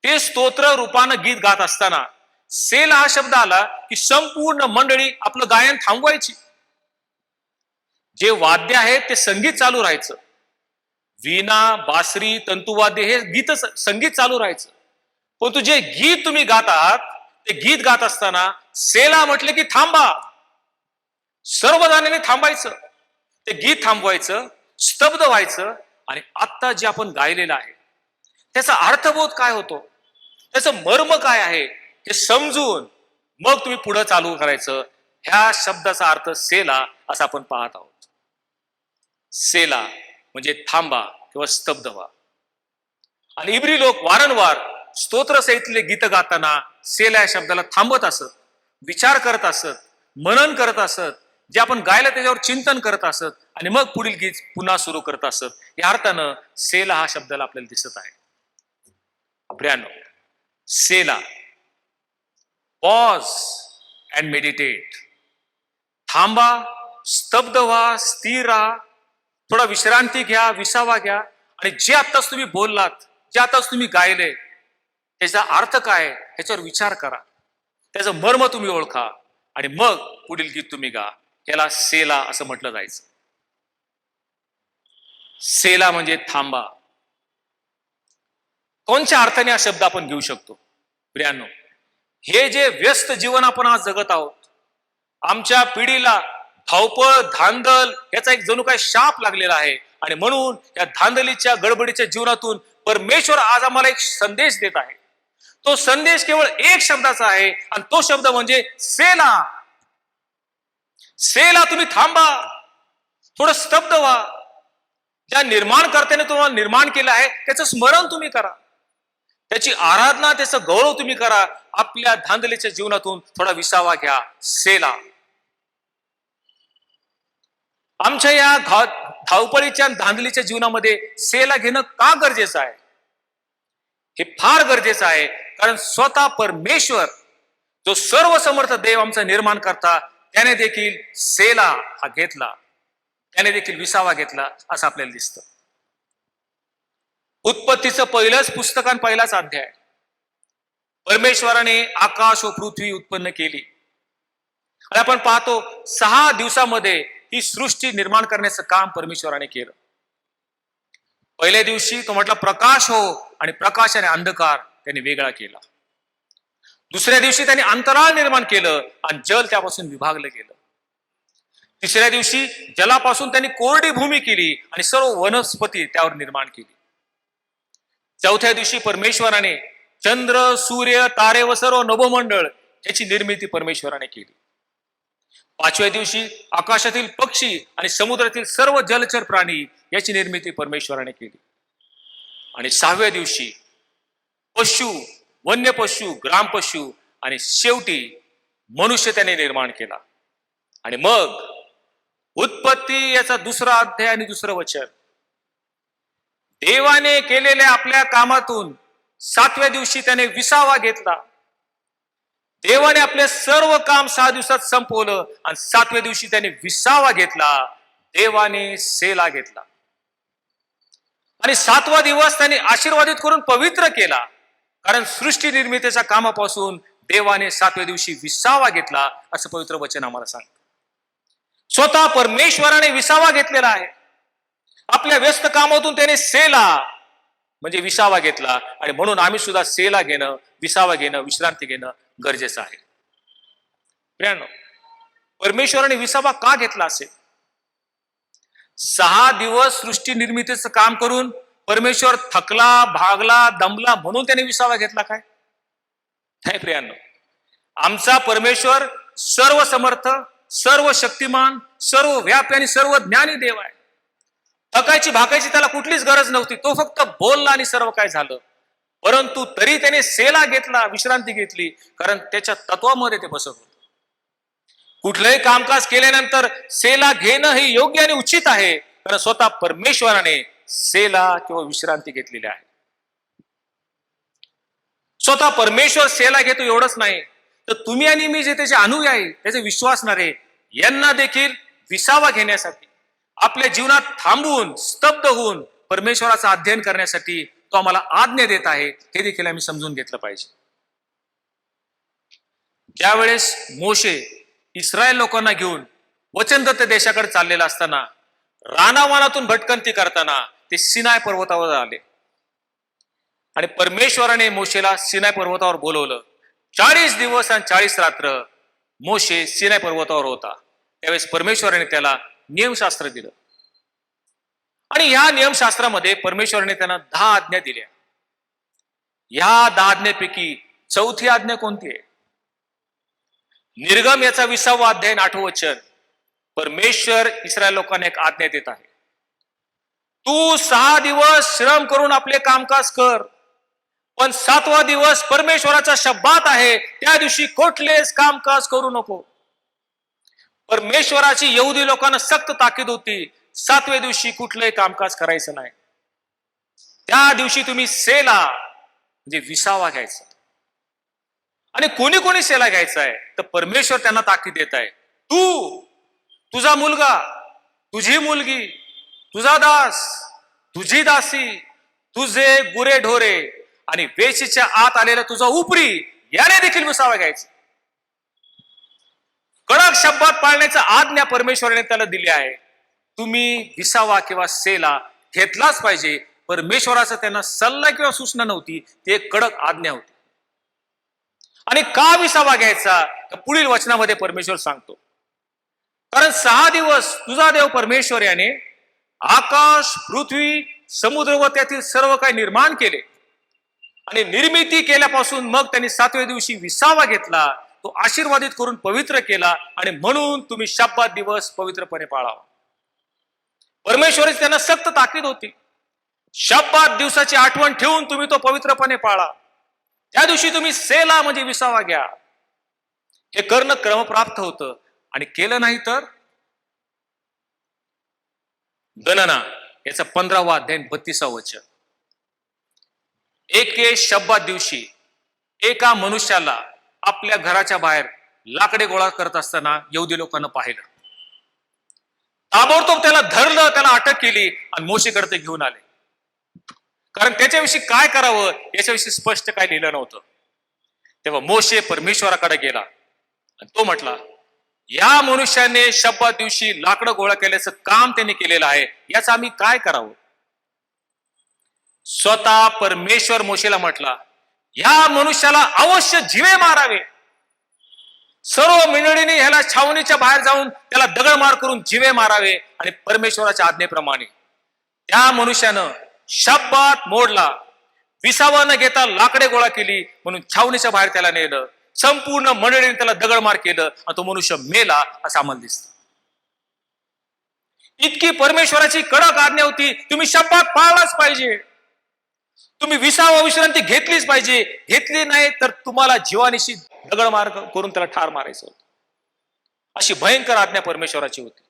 ते स्तोत्र रूपानं गीत गात असताना सेला हा शब्द आला की संपूर्ण मंडळी आपलं गायन थांबवायची. जे वाद्य आहे ते संगीत चालू राहायचं, वीणा, बासरी, तंतुवाद्य हे गीत संगीत चालू राहायचं. परंतु जे गीत तुम्ही गात आहात ते गीत गात असताना सेला म्हटले की थांबा, सर्व जणांनी थांबायचं, ते गीत थांबवायचं, स्तब्ध व्हायचं आणि आत्ता जे आपण गायलेलं आहे त्याचा अर्थबोध काय होतो, त्याचं मर्म काय आहे हे समजून मग तुम्ही पुढे चालू करायचं. ह्या शब्दाचा अर्थ सेला असा आपण पाहत आहोत. सेला म्हणजे थांबा किंवा स्तब्ध व्हा. आणि इब्री लोक वारंवार स्तोत्र संहितेतले गीत गाताना सेला या शब्दाला थांबत असत, विचार करत असत, मनन करत असत, जे आपण गायलं त्याच्यावर चिंतन करत असत आणि मग पुढील गीत पुन्हा सुरू करत असत. या अर्थानं सेला हा शब्दाला आपल्याला दिसत आहे. प्रियानो, सेला, पॉज अँड मेडिटेट. थांबा, स्तब्ध व्हा, स्थिर राहा, थोडा विश्रांती घ्या, विसावा घ्या आणि जे आत्ताच तुम्ही बोललात, जे आत्ताच तुम्ही गायले त्याचा अर्थ काय ह्याच्यावर विचार करा, त्याचं मर्म तुम्ही ओळखा आणि मग पुढील गीत तुम्ही गा. याला सेला असं म्हटलं जायचं. सेला म्हणजे थांबा. कोणत्या अर्थाने हा शब्द आपण घेऊ शकतो? प्रियांनो, हे जे व्यस्त जीवन आपण आज जगत आहोत, आमच्या पिढीला धावपळ, धांदल याचा एक जणू काय शाप लागलेला आहे आणि म्हणून या धांदलीच्या गडबडीच्या जीवनातून परमेश्वर आज आम्हाला एक संदेश देत आहे. तो संदेश केवळ एक शब्दाचा आहे आणि तो शब्द म्हणजे सेला. सेला, तुम्ही थांबा, थोडं स्तब्ध व्हा. ज्या निर्माणकर्त्याने तुम्हाला निर्माण केलं आहे त्याचं स्मरण तुम्ही करा, त्याची आराधना, त्याचं गौरव तुम्ही करा. आपल्या धांदलीच्या जीवनातून थोडा विसावा घ्या. सेला. आमच्या या धावपळीच्या धांदलीच्या जीवनामध्ये सेला घेणं का गरजेचं आहे? हे फार गरजेचं आहे, कारण स्वतः परमेश्वर जो सर्व समर्थ देव आमचा निर्माण करता त्याने देखील सेला हा घेतला, त्याने देखील विसावा घेतला असं आपल्याला दिसतं. उत्पत्तीचं पहिलंच पुस्तक आणि पहिलाच अध्याय, परमेश्वराने आकाश व पृथ्वी उत्पन्न केली आणि आपण पाहतो 6 दिवसामध्ये ही सृष्टी निर्माण करण्याचं काम परमेश्वराने केलं. पहिल्या दिवशी तो म्हटला प्रकाश हो आणि प्रकाशाने अंधकार त्याने वेगळा केला. दुसऱ्या दिवशी त्याने अंतराळ निर्माण केलं आणि जल त्यापासून विभागलं गेलं. तिसऱ्या दिवशी जलापासून त्यांनी कोरडी भूमी केली आणि सर्व वनस्पती त्यावर निर्माण केली. चौथ्या दिवशी परमेश्वराने चंद्र, सूर्य, तारे व सर्व नभोमंडळ याची निर्मिती परमेश्वराने केली. 5व्या दिवशी आकाशातील पक्षी आणि समुद्रातील सर्व जलचर प्राणी याची निर्मिती परमेश्वराने केली. आणि 6व्या दिवशी पशु, वन्य पशु, ग्राम पशु आणि शेवटी मनुष्य त्याने निर्माण केला. आणि मग उत्पत्ती याचा दुसरा अध्याय आणि दुसरं वचन, देवाने केलेल्या आपल्या कामातून 7व्या दिवशी त्याने विसावा घेतला. देवाने आपले सर्व काम 6 दिवसात संपवलं आणि 7व्या दिवशी त्याने विसावा घेतला. देवाने सेला घेतला आणि 7वा दिवस त्याने आशीर्वादित करून पवित्र केला, कारण सृष्टी निर्मितीच्या कामापासून देवाने 7व्या दिवशी विसावा घेतला असं पवित्र वचन आम्हाला सांगतं. स्वतः परमेश्वराने विसावा घेतलेला आहे. आपल्या व्यस्त कामातून त्याने सेला म्हणजे विसावा घेतला आणि म्हणून आम्ही सुद्धा सेला घेणं, विसावा घेणं, विश्रांती घेणं गरजेचं आहे. प्रियानो, परमेश्वराने विसावा का घेतला असेल? 6 दिवस सृष्टी निर्मितीचं काम करून परमेश्वर थकला, भागला, दमला म्हणून त्याने विसावा घेतला काय? नाही प्रियांनो, आमचा परमेश्वर सर्व समर्थ, सर्व शक्तिमान, सर्व व्यापी आणि सर्व ज्ञानी देव आहे. थकायची भागायची त्याला कुठलीच गरज नव्हती. तो फक्त बोलला आणि सर्व काय झालं. परंतु तरी त्याने सेला घेतला, विश्रांती घेतली, कारण त्याच्या तत्वामध्ये ते बसत होते. कुठलंही कामकाज केल्यानंतर सेला घेणं हे योग्य आणि उचित आहे, कारण स्वतः परमेश्वराने सेला किंवा विश्रांती घेतलेली आहे. स्वतः परमेश्वर सेला घेतो एवढंच नाही, तर तुम्ही आणि मी जे त्याचे अनुयायी, त्याचे विश्वासणारे, यांना देखील विसावा घेण्यासाठी, आपल्या जीवनात थांबून स्तब्ध होऊन परमेश्वराचं अध्ययन करण्यासाठी तो आम्हाला आज्ञा देत आहे, हे देखील आम्ही समजून घेतलं पाहिजे. ज्यावेळेस मोशे इस्रायल लोकांना घेऊन वचनदत्त देशाकडे चाललेला असताना, रानावानातून भटकंती करताना ते सिनाय पर्वतावर आले आणि परमेश्वराने मोशेला सिनाय पर्वतावर बोलवलं. 40 दिवस आणि 40 रात्र मोशे सिनाय पर्वतावर होता. त्यावेळेस परमेश्वराने त्याला नियमशास्त्र दिलं आणि ह्या नियमशास्त्रामध्ये परमेश्वराने त्यांना 10 आज्ञा दिल्या. ह्या 10 आज्ञेपैकी चौथी आज्ञा कोणती आहे? निर्गम याचा 20वा अध्याय 8वं वचन. परमेश्वर इस्रायल लोकांना एक आज्ञा देत आहे. तू 6 दिवस श्रम करून आपले कामकाज कर, पण 7वा दिवस परमेश्वराचा शब्बात आहे, त्या दिवशी कुठलेच कामकाज करू नको. परमेश्वराची यहुदी लोकांना सक्त ताकीद होती, 7व्या दिवशी कुठलंही कामकाज करायचं नाही. त्या दिवशी तुम्ही सेला म्हणजे विसावा घ्यायचा. आणि कोणी कोणी सेला घ्यायचा आहे? तर परमेश्वर त्यांना ताकीद देत आहे. तू, तुझा मुलगा, तुझी मुलगी, तुझा दास, तुझी दासी, तुझे गुरे ढोरे आणि वेशीच्या आत आलेला तुझा उपरी, याने देखील विसावा घ्यायचा. कडक शब्दात पाळण्याचा आज्ञा परमेश्वराने त्याला दिली आहे. तुम्ही विसावा किंवा सेला घेतलाच पाहिजे. परमेश्वराचा त्यांना सल्ला किंवा सूचना नव्हती, ती एक कडक आज्ञा होती. आणि का विसावा घ्यायचा? तर पुढील वचनामध्ये परमेश्वर सांगतो, कारण 6 दिवस तुझा देव परमेश्वर याने आकाश, पृथ्वी, समुद्र व त्यातील सर्व काही निर्माण केले आणि निर्मिती केल्यापासून मग त्यांनी 7व्या दिवशी विसावा घेतला, तो आशीर्वादित करून पवित्र केला आणि म्हणून तुम्ही शब्बात दिवस पवित्रपणे पाळावा. परमेश्वराची त्यांना सक्त ताकीद होती. शब्बात दिवसाची आठवण ठेवून तुम्ही तो पवित्रपणे पाळा. त्या दिवशी तुम्ही सेला म्हणजे विसावा घ्या. हे करणं क्रमप्राप्त होतं आणि केलं नाही तर गणना याचा 15वा अध्याय 32वा वचन. एके शब्बात दिवशी एका मनुष्याला आपल्या घराच्या बाहेर लाकडे गोळा करत असताना यहुदी लोकांना पाहिलं. ताबडतोब त्याला धरलं, त्याला अटक केली आणि मोशेकडे ते घेऊन आले. कारण त्याच्याविषयी काय करावं याच्याविषयी स्पष्ट काय लिहिलं नव्हतं. तेव्हा मोशे परमेश्वराकडे गेला आणि तो म्हटला, या मनुष्याने शब्दात दिवशी लाकडं गोळा केल्याचं काम त्याने केलेलं आहे, याचं आम्ही काय करावं? स्वतः परमेश्वर मोशेला म्हटला, या मनुष्याला अवश्य जीवे मारावे. सर्व मंडळीने ह्याला छावणीच्या बाहेर जाऊन त्याला दगडमार करून जीवे मारावे. आणि परमेश्वराच्या आज्ञेप्रमाणे त्या मनुष्यानं शब्दात मोडला, विसावा न घेता लाकडे गोळा केली, म्हणून छावणीच्या बाहेर त्याला नेलं. संपूर्ण मंडळीने त्याला दगडमार केलं आणि तो मनुष्य मेला असं आम्हाला दिसतं. इतकी परमेश्वराची कडक आज्ञा होती. तुम्ही शब्दात पाळलाच पाहिजे, तुम्ही विसावा विश्रांती घेतलीच पाहिजे. घेतली नाही तर तुम्हाला जीवानिशी दगडमार करून त्याला ठार मारायचं होतं. अशी भयंकर आज्ञा परमेश्वराची होती.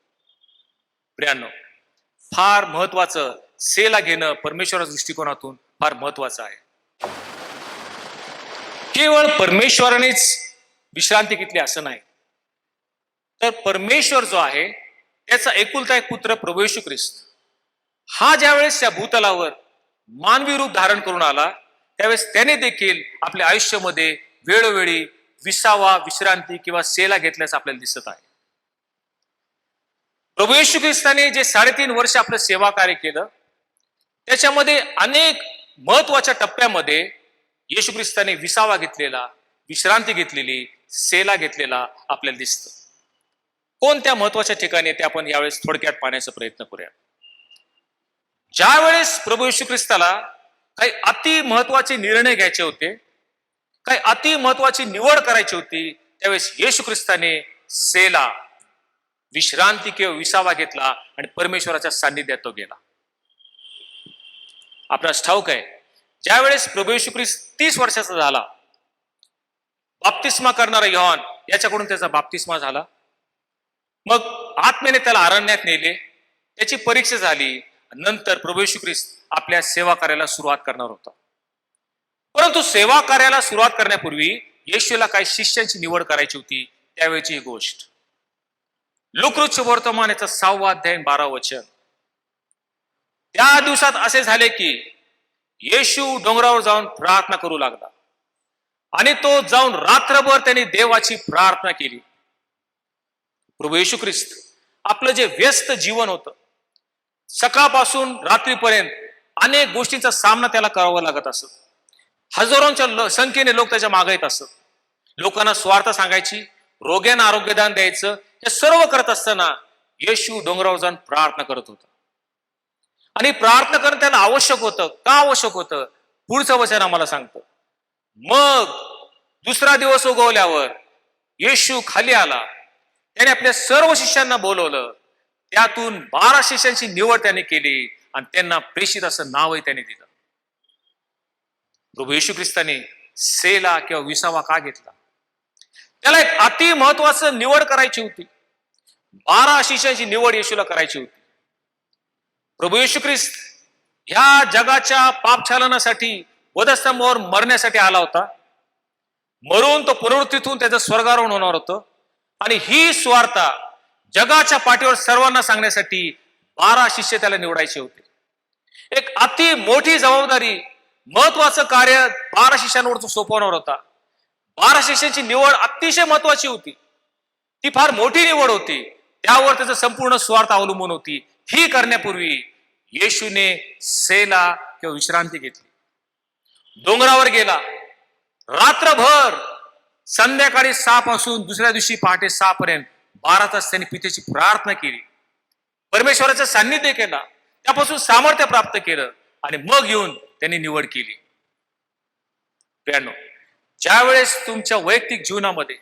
प्रियांनो, फार महत्वाचं सेला घेणं परमेश्वराच्या दृष्टिकोनातून फार महत्वाचं आहे. केवळ परमेश्वरानेच विश्रांती घेतली असं नाही, तर परमेश्वर जो आहे त्याचा एकुलता एक पुत्र प्रभू येशू ख्रिस्त हा ज्यावेळेस या भूतलावर मानवी रूप धारण करून आला, त्यावेळेस त्याने देखील आपल्या आयुष्यामध्ये वेळोवेळी विसावा, विश्रांती किंवा सेला घेतल्याचं आपल्याला दिसत आहे. प्रभू येशू ख्रिस्ताने जे 3.5 वर्ष आपलं सेवा कार्य केलं, त्याच्यामध्ये अनेक महत्वाच्या टप्प्यामध्ये येशू ख्रिस्ताने विसावा घेतलेला, विश्रांती घेतलेली, सेला घेतलेला आपल्याला दिसतं. कोणत्या महत्वाच्या ठिकाणी ते आपण यावेळेस थोडक्यात पाहण्याचा प्रयत्न करूया. ज्या वेळेस प्रभू येशू ख्रिस्ताला काही अति महत्वाचे निर्णय घ्यायचे होते, काही अति महत्वाची निवड करायची होती, त्यावेळेस येशू ख्रिस्ताने सेला, विश्रांती किंवा विसावा घेतला आणि परमेश्वराच्या सान्निध्यात तो गेला. आपणास ठाऊक आहे, ज्या वेळेस प्रभू येशू ख्रिस्त 30 वर्षाचा झाला, बाप्तिस्मा करणारा योहान याच्याकडून त्याचा बाप्तिस्मा झाला. मग आत्म्याने त्याला अरण्यात नेले, त्याची परीक्षा झाली. नंतर प्रभू येशू ख्रिस्त आपल्या सेवा कार्याला सुरुवात करणार होता. परंतु सेवा कार्याला सुरुवात करण्यापूर्वी येशूला काही शिष्यांची निवड करायची होती. त्यावेळची ही गोष्ट लूका वर्तमान याचा 6वा अध्याय 12 वचन. त्या दिवसात असे झाले की येशू डोंगरावर जाऊन प्रार्थना करू लागला आणि तो जाऊन रात्रभर त्यांनी देवाची प्रार्थना केली. प्रभू येशू ख्रिस्त आपलं जे व्यस्त जीवन होतं, सकाळपासून रात्रीपर्यंत अनेक गोष्टींचा सामना त्याला करावा लागत असत. हजारोंच्या संख्येने लोक त्याच्या मागे येत असत. लोकांना स्वार्थ सांगायची, रोग्यांना आरोग्यदान द्यायचं, हे सर्व करत असताना येशू डोंगरावर जाऊन प्रार्थना करत होता. आणि प्रार्थना करणं त्याला आवश्यक होतं. का आवश्यक होतं? पुढचं वचन आम्हाला सांगतं. मग दुसरा दिवस उगवल्यावर येशू खाली आला. त्याने आपल्या सर्व शिष्यांना बोलवलं. त्यातून 12 शिष्यांची निवड त्याने केली आणि त्यांना प्रेषित असं नावही त्याने दिलं. प्रभू येशू ख्रिस्ताने सेला किंवा विसावा का घेतला? त्याला एक अति महत्वाचं निवड करायची होती. 12 शिष्यांची निवड येशूला करायची होती. प्रभू येशू ख्रिस्त ह्या जगाच्या पापछालनासाठी, वधस्तंभावर मरण्यासाठी आला होता. मरून तो पुनरुत्थीतून त्याचं स्वर्गारोहण होणार होतं. आणि ही स्वार्था जगाच्या पाठीवर सर्वांना सांगण्यासाठी 12 शिष्य त्याला निवडायचे होते. एक अति मोठी जबाबदारी, महत्वाचं कार्य 12 शिष्यांवर तो सोपवणार होता. 12 शिष्यांची निवड अतिशय महत्वाची होती. ती फार मोठी निवड होती. त्यावर त्याचं संपूर्ण स्वार्थ अवलंबून होती. ही करण्यापूर्वी येशूने सेला किंवा विश्रांती घेतली. डोंगरावर गेला. रात्रभर संध्याकाळी 6 पासून दुसऱ्या दिवशी पहाटे 6 पर्यंत 12 तास त्यांनी पितेची प्रार्थना केली. परमेश्वराचं सान्निध्य केला. त्यापासून सामर्थ्य प्राप्त केलं आणि मग येऊन त्यांनी निवड केली. प्रियांनो, ज्या वेळेस तुमच्या वैयक्तिक जीवनामध्ये,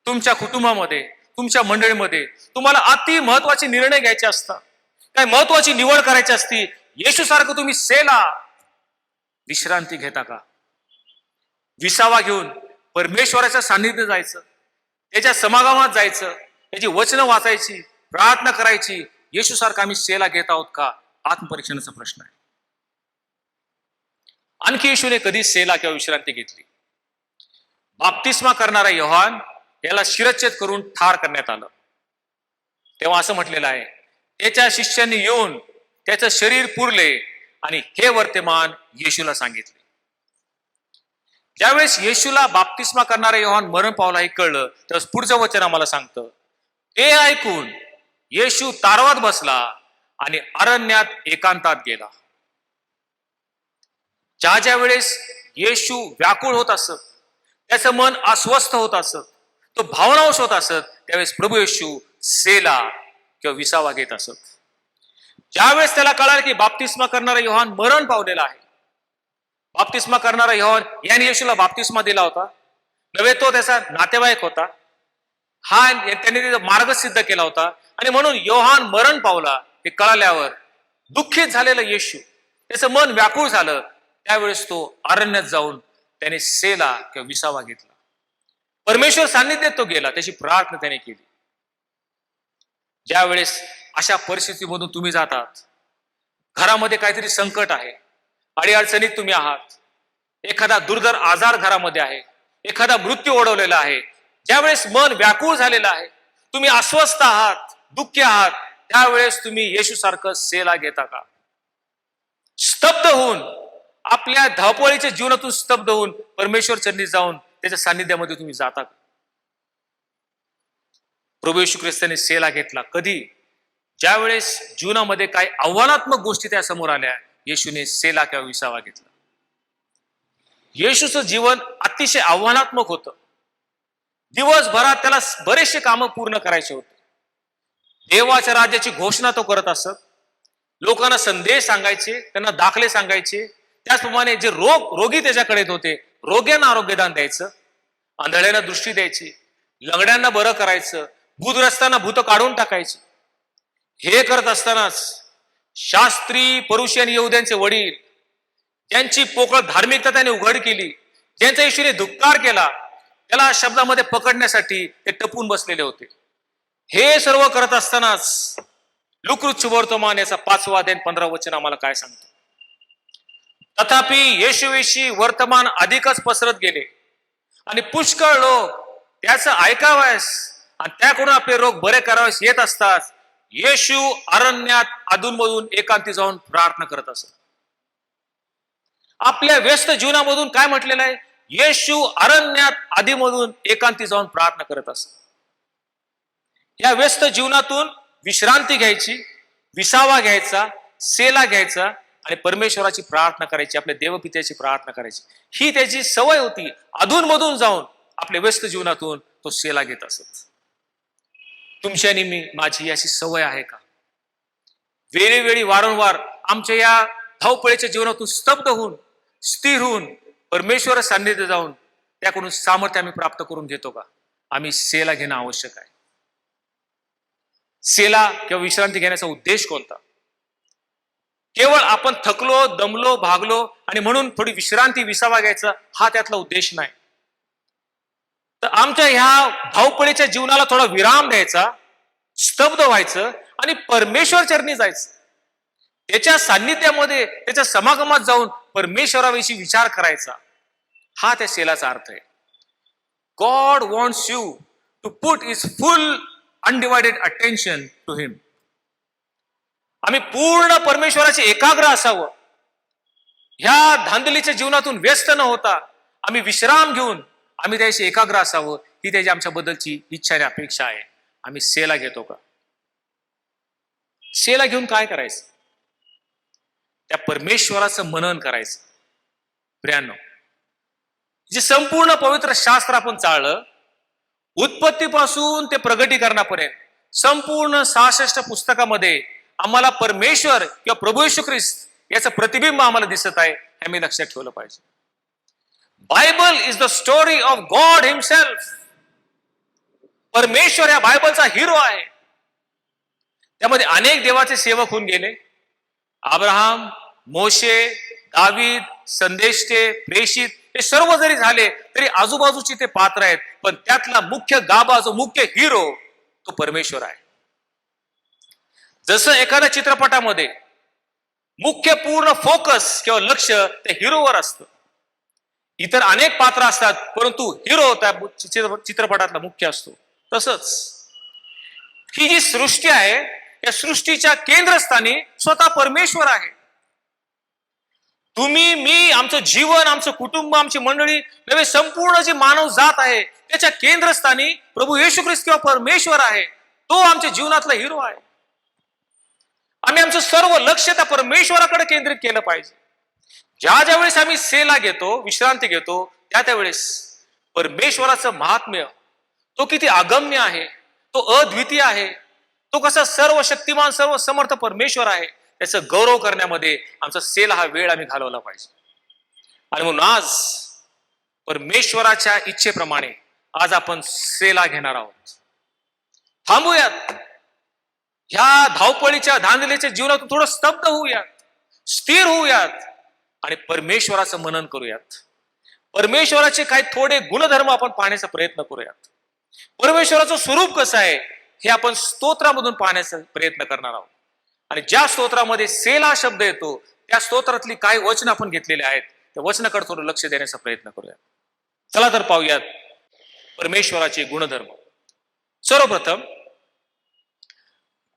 तुमच्या कुटुंबामध्ये, तुमच्या मंडळीमध्ये तुम्हाला अति महत्वाचे निर्णय घ्यायचे असतात, काही महत्वाची निवड करायची असती, येशू सारखं तुम्ही सेला, विश्रांती घेता का? विसावा घेऊन परमेश्वराच्या सान्निध्य जायचं, त्याच्या समागमात जायचं, त्याची वचनं वाचायची, प्रार्थना करायची. येशू सारखं आम्ही सेला घेत आहोत का? आत्मपरीक्षणाचा प्रश्न आहे. आणखी येशूने कधी सेला किंवा विश्रांती घेतली? बाप्तिस्मा करणारा योहान याला शिरच्छेद करून ठार करण्यात आलं. तेव्हा असं म्हटलेलं आहे, त्याच्या शिष्यांनी येऊन त्याचं शरीर पुरले आणि हे वर्तमान येशूला सांगितले. ज्यावेळेस येशूला बाप्तिस्मा करणारा योहान मरण पावला हे कळलं, त्यावेळेस पुढचं वचन आम्हाला सांगतं, ते ऐकून येशू तारवात बसला आणि अरण्यात एकांतात गेला. ज्या वेळेस येशू व्याकुळ होत असत, त्याचं मन अस्वस्थ होत असत, तो भावनावश होत असत, त्यावेळेस प्रभू येशू सेला किंवा विसावा घेत असत. ज्यावेळेस त्याला कळालं की बाप्तिस्मा करणारा योहान मरण पावलेला आहे, बाप्तिस्मा करणारा योहान याने येशूला बाप्तिस्मा दिला होता, नव्हे तो त्याचा नातेवाईक होता, हा त्यांनी त्याचा मार्ग सिद्ध केला होता आणि म्हणून योहान मरण पावला हे कळाल्यावर दुःखित झालेलं येशू, त्याचं मन व्याकुळ झालं. त्यावेळेस तो अरण्यात जाऊन त्याने सेला किंवा विसावा घेतला. परमेश्वर सान्निध्यात तो गेला, त्याची प्रार्थना त्याने केली. ज्या वेळेस अशा परिस्थितीमधून तुम्ही जातात, घरामध्ये काहीतरी संकट आहे, अडीअडचणीत तुम्ही आहात, एखादा दुर्धर आजार घरामध्ये आहे, एखादा मृत्यू ओढवलेला आहे, ज्यावेळेस मन व्याकुळ झालेलं आहे, तुम्ही अस्वस्थ आहात, दुःखी आहात, त्यावेळेस तुम्ही येशू सारखं सेला घेता का? स्तब्ध होऊन, आपल्या धावपळीच्या जीवनातून स्तब्ध होऊन परमेश्वर चरणी जाऊन त्याच्या सान्निध्यामध्ये तुम्ही जाता का? प्रभू येशू ख्रिस्ताने सेला घेतला. कधी? ज्यावेळेस जीवनामध्ये काही आव्हानात्मक गोष्टी त्या समोर आल्या, येशूने सेला किंवा विसावा घेतला. येशूचं जीवन अतिशय आव्हानात्मक होतं. दिवसभरात त्याला बरेचसे कामं पूर्ण करायचे होते. देवाच्या राज्याची घोषणा तो करत असत. लोकांना संदेश सांगायचे, त्यांना दाखले सांगायचे. त्याचप्रमाणे जे रोगी त्याच्याकडे येत होते, रोग्यांना आरोग्यदान द्यायचं, आंधळ्यांना दृष्टी द्यायची, लंगड्यांना बरं करायचं, भूतग्रस्तांना भूत काढून टाकायची. हे करत असतानाच शास्त्री, परुषी आणि यहुद्यांचे वडील, ज्यांची पोकळ धार्मिकता त्याने उघड केली, ज्यांचा येशूने धिक्कार केला, त्याला शब्दामध्ये पकडण्यासाठी ते टपून बसलेले होते. हे सर्व करत असतानाच लुकृत शुभवर्तमान याचा 5वा अध्याय 15 वचन आम्हाला काय सांगतं? तथापि येशूविषयी वर्तमान अधिकच पसरत गेले आणि पुष्कळ लोक त्याचं ऐकावयास आणि त्याकडून आपले रोग बरे करावयास येत असतात. येशू अरण्यात अधूनमधून एकांती जाऊन प्रार्थना करत असत. आपल्या व्यस्त जीवनामधून काय म्हटलेलं आहे? येशू अरण्यात आधीमधून एकांती जाऊन प्रार्थना करत असत. या व्यस्त जीवनातून विश्रांती घ्यायची, विसावा घ्यायचा, सेला घ्यायचा आणि परमेश्वराची प्रार्थना करायची, आपल्या देवपित्याची प्रार्थना करायची. ही त्याची सवय होती. अधूनमधून जाऊन आपल्या व्यस्त जीवनातून तो सेला घेत असत. तुमची आणि माझी अशी सवय आहे का? वेळोवेळी वारंवार आमच्या या धावपळीच्या जीवनातून स्तब्ध होऊन, स्थिर होऊन, परमेश्वर सान्निध्य जाऊन त्याकडून सामर्थ्य आम्ही प्राप्त करून घेतो का? आम्ही सेला घेणं आवश्यक आहे. सेला किंवा विश्रांती घेण्याचा उद्देश कोणता? केवळ आपण थकलो, दमलो, भागलो आणि म्हणून थोडी विश्रांती, विसावा घ्यायचा, हा त्यातला उद्देश नाही. तर आमच्या ह्या धावपळीच्या जीवनाला थोडा विराम द्यायचा, स्तब्ध व्हायचं आणि परमेश्वर चरणी जायचं. त्याच्या सान्निध्यामध्ये, त्याच्या समागमात जाऊन परमेश्वराविषयी विचार करायचा, हा त्या सेलाचा अर्थ आहे. God wants you to put his full undivided attention to him. आम्ही पूर्ण परमेश्वराचे एकाग्र असावं. ह्या धांदलीच्या जीवनातून व्यस्त न होता आम्ही विश्राम घेऊन आम्ही त्याशी एकाग्र असावं, ही त्याची आमच्याबद्दलची इच्छा आणि अपेक्षा आहे. आम्ही सेला घेतो का? सेला घेऊन काय करायचं? त्या परमेश्वराचं मनन करायचं. प्रियांनो, जे संपूर्ण पवित्र शास्त्र आपण चाळलं, उत्पत्तीपासून ते प्रगटीकरणापर्यंत संपूर्ण 66 पुस्तकामध्ये आम्हाला परमेश्वर किंवा प्रभू येशू ख्रिस्त याचं प्रतिबिंब आम्हाला दिसत आहे. हे मी लक्षात ठेवलं पाहिजे. Bible is the story of God himself. परमेश्वर या बायबलचा हिरो आहे. त्यामध्ये अनेक देवाचे सेवक होऊन गेले. अब्राहम, मोशे, दावीद, संदेष्टे, प्रेषित, हे सर्व जरी झाले तरी आजूबाजूचे ते पात्र आहेत. पण त्यातला मुख्य गाभा, जो मुख्य हिरो, तो परमेश्वर आहे. जसं एखाद्या चित्रपटामध्ये मुख्य पूर्ण फोकस किंवा लक्ष त्या हिरोवर असतं. इतर अनेक पात्र असतात, परंतु हिरो त्या चित्रपटातला मुख्य असतो. तसंच ही जी सृष्टी आहे, या सृष्टीच्या केंद्रस्थानी स्वतः परमेश्वर आहे. तुम्ही, मी, आमचं जीवन, आमचं कुटुंब, आमची मंडळी, नव्हे संपूर्ण जे मानव जात आहे, त्याच्या केंद्रस्थानी प्रभू येशू ख्रिस्त किंवा परमेश्वर आहे. तो आमच्या जीवनातला हिरो आहे. आम्ही आमचं सर्व लक्ष त्या परमेश्वराकडे केंद्रित केलं पाहिजे. ज्या वेळेस आम्ही सेला घेतो, विश्रांती घेतो, त्यावेळेस परमेश्वराचं महात्म्य, तो किती अगम्य आहे, तो अद्वितीय आहे, तो कसा सर्व शक्तिमान, सर्व समर्थ परमेश्वर आहे, त्याचं गौरव करण्यामध्ये आमचा सेला हा वेळ आम्ही घालवला पाहिजे. आणि म्हणून आज परमेश्वराच्या इच्छेप्रमाणे आज आपण सेला घेणार आहोत. थांबूयात. ह्या धावपळीच्या, धांदलीच्या जीवनातून थोडं स्तब्ध होऊयात, स्थिर होऊयात आणि परमेश्वराचं मनन करूयात. परमेश्वराचे काही थोडे गुणधर्म आपण पाहण्याचा प्रयत्न करूयात. परमेश्वराचं स्वरूप कसं आहे हे आपण स्तोत्रामधून पाहण्याचा प्रयत्न करणार आहोत. आणि ज्या स्तोत्रामध्ये सेला शब्द येतो, त्या स्तोत्रातली काही वचन आपण घेतलेले आहेत, त्या वचनाकडे थोडं लक्ष देण्याचा प्रयत्न करूयात. चला तर पाहूयात परमेश्वराचे गुणधर्म. सर्वप्रथम,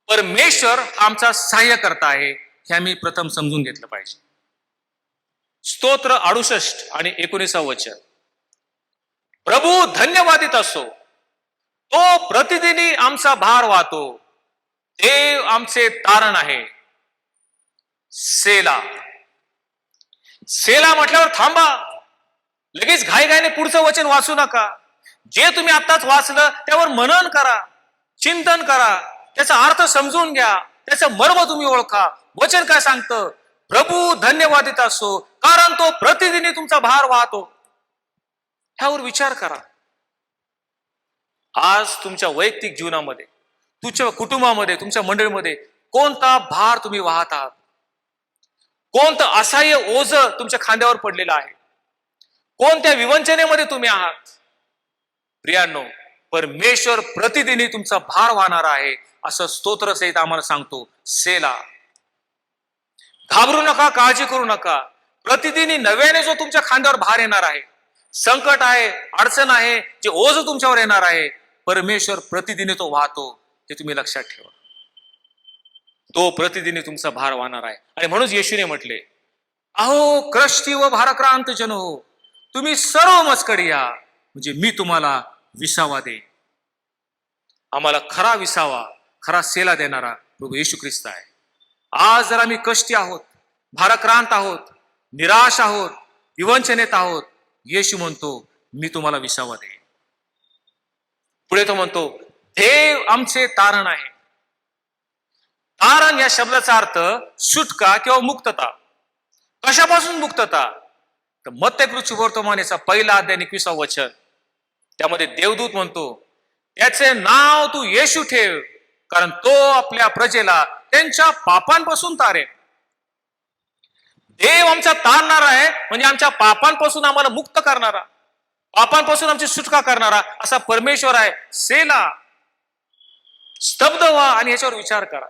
परमेश्वर आमचा सहाय्यकर्ता आहे, हे आम्ही प्रथम समजून घेतलं पाहिजे. स्तोत्र 68 आणि 19 वचन. प्रभू धन्यवादित असो, तो प्रतिदिनी आमचा भार वाहतो. देव आमचे तारण आहे. सेला. सेला म्हटल्यावर थांबा. लगेच घाईघाईने पुढचं वचन वाचू नका. जे तुम्ही आत्ताच वाचलं त्यावर मनन करा, चिंतन करा, त्याचा अर्थ समजून घ्या, त्याचं मर्म तुम्ही ओळखा. वचन काय सांगतं? प्रभू धन्यवादित असो, कारण तो प्रतिदिनी तुमचा भार वाहतो. ह्यावर विचार करा. आज तुमच्या वैयक्तिक जीवनामध्ये, तुमच्या कुटुंबामध्ये, तुमच्या मंडळीमध्ये कोणता भार तुम्ही वाहत आहात? कोणतं असहाय्य ओझ तुमच्या खांद्यावर पडलेलं आहे? कोणत्या विवंचनेमध्ये तुम्ही आहात? प्रियांनो, परमेश्वर प्रतिदिनी तुमचा भार वाहणार आहे असं स्तोत्र सहित आम्हाला सांगतो. सेला. घाबरू नका, काळजी करू नका. प्रतिदिनी नव्याने जो तुमच्या खांद्यावर भार येणार आहे, संकट आहे, अडचण आहे, जे ओझ तुमच्यावर येणार आहे, परमेश्वर प्रतिदिनी तो वाहतो. हे तुम्ही लक्षात ठेवा. तो प्रतिदिनी तुमचा भार वाहणार आहे. आणि म्हणून येशूने म्हटले, अहो कष्टी व भाराक्रांत जन हो, तुम्ही सर्व मजकडे या, म्हणजे मी तुम्हाला विसावा दे. आम्हाला खरा विसावा, खरा सेला देणारा प्रभू येशू ख्रिस्त आहे. आज जर आम्ही कष्टी आहोत, भाराक्रांत आहोत, निराश आहोत, विवंचनेत आहोत, येशू म्हणतो मी तुम्हाला विसावा दे. पुढे तो म्हणतो देव आमचे तारण आहे. तारण या शब्दाचा अर्थ सुटका किंवा मुक्तता. कशापासून मुक्तता? तर मत्तय वर्तमानेचा पहिला अध्याय 21 वचन, त्यामध्ये देवदूत म्हणतो त्याचे नाव तू येशू ठेव, कारण तो आपल्या प्रजेला त्यांच्या पापांपासून तारेल. देव आमचा तारणारा आहे, म्हणजे आमच्या पापांपासून आम्हाला मुक्त करणारा, पापांपासून आमची सुटका करणारा असा परमेश्वर आहे. सेला. स्तब्ध व्हा आणि याच्यावर विचार करा.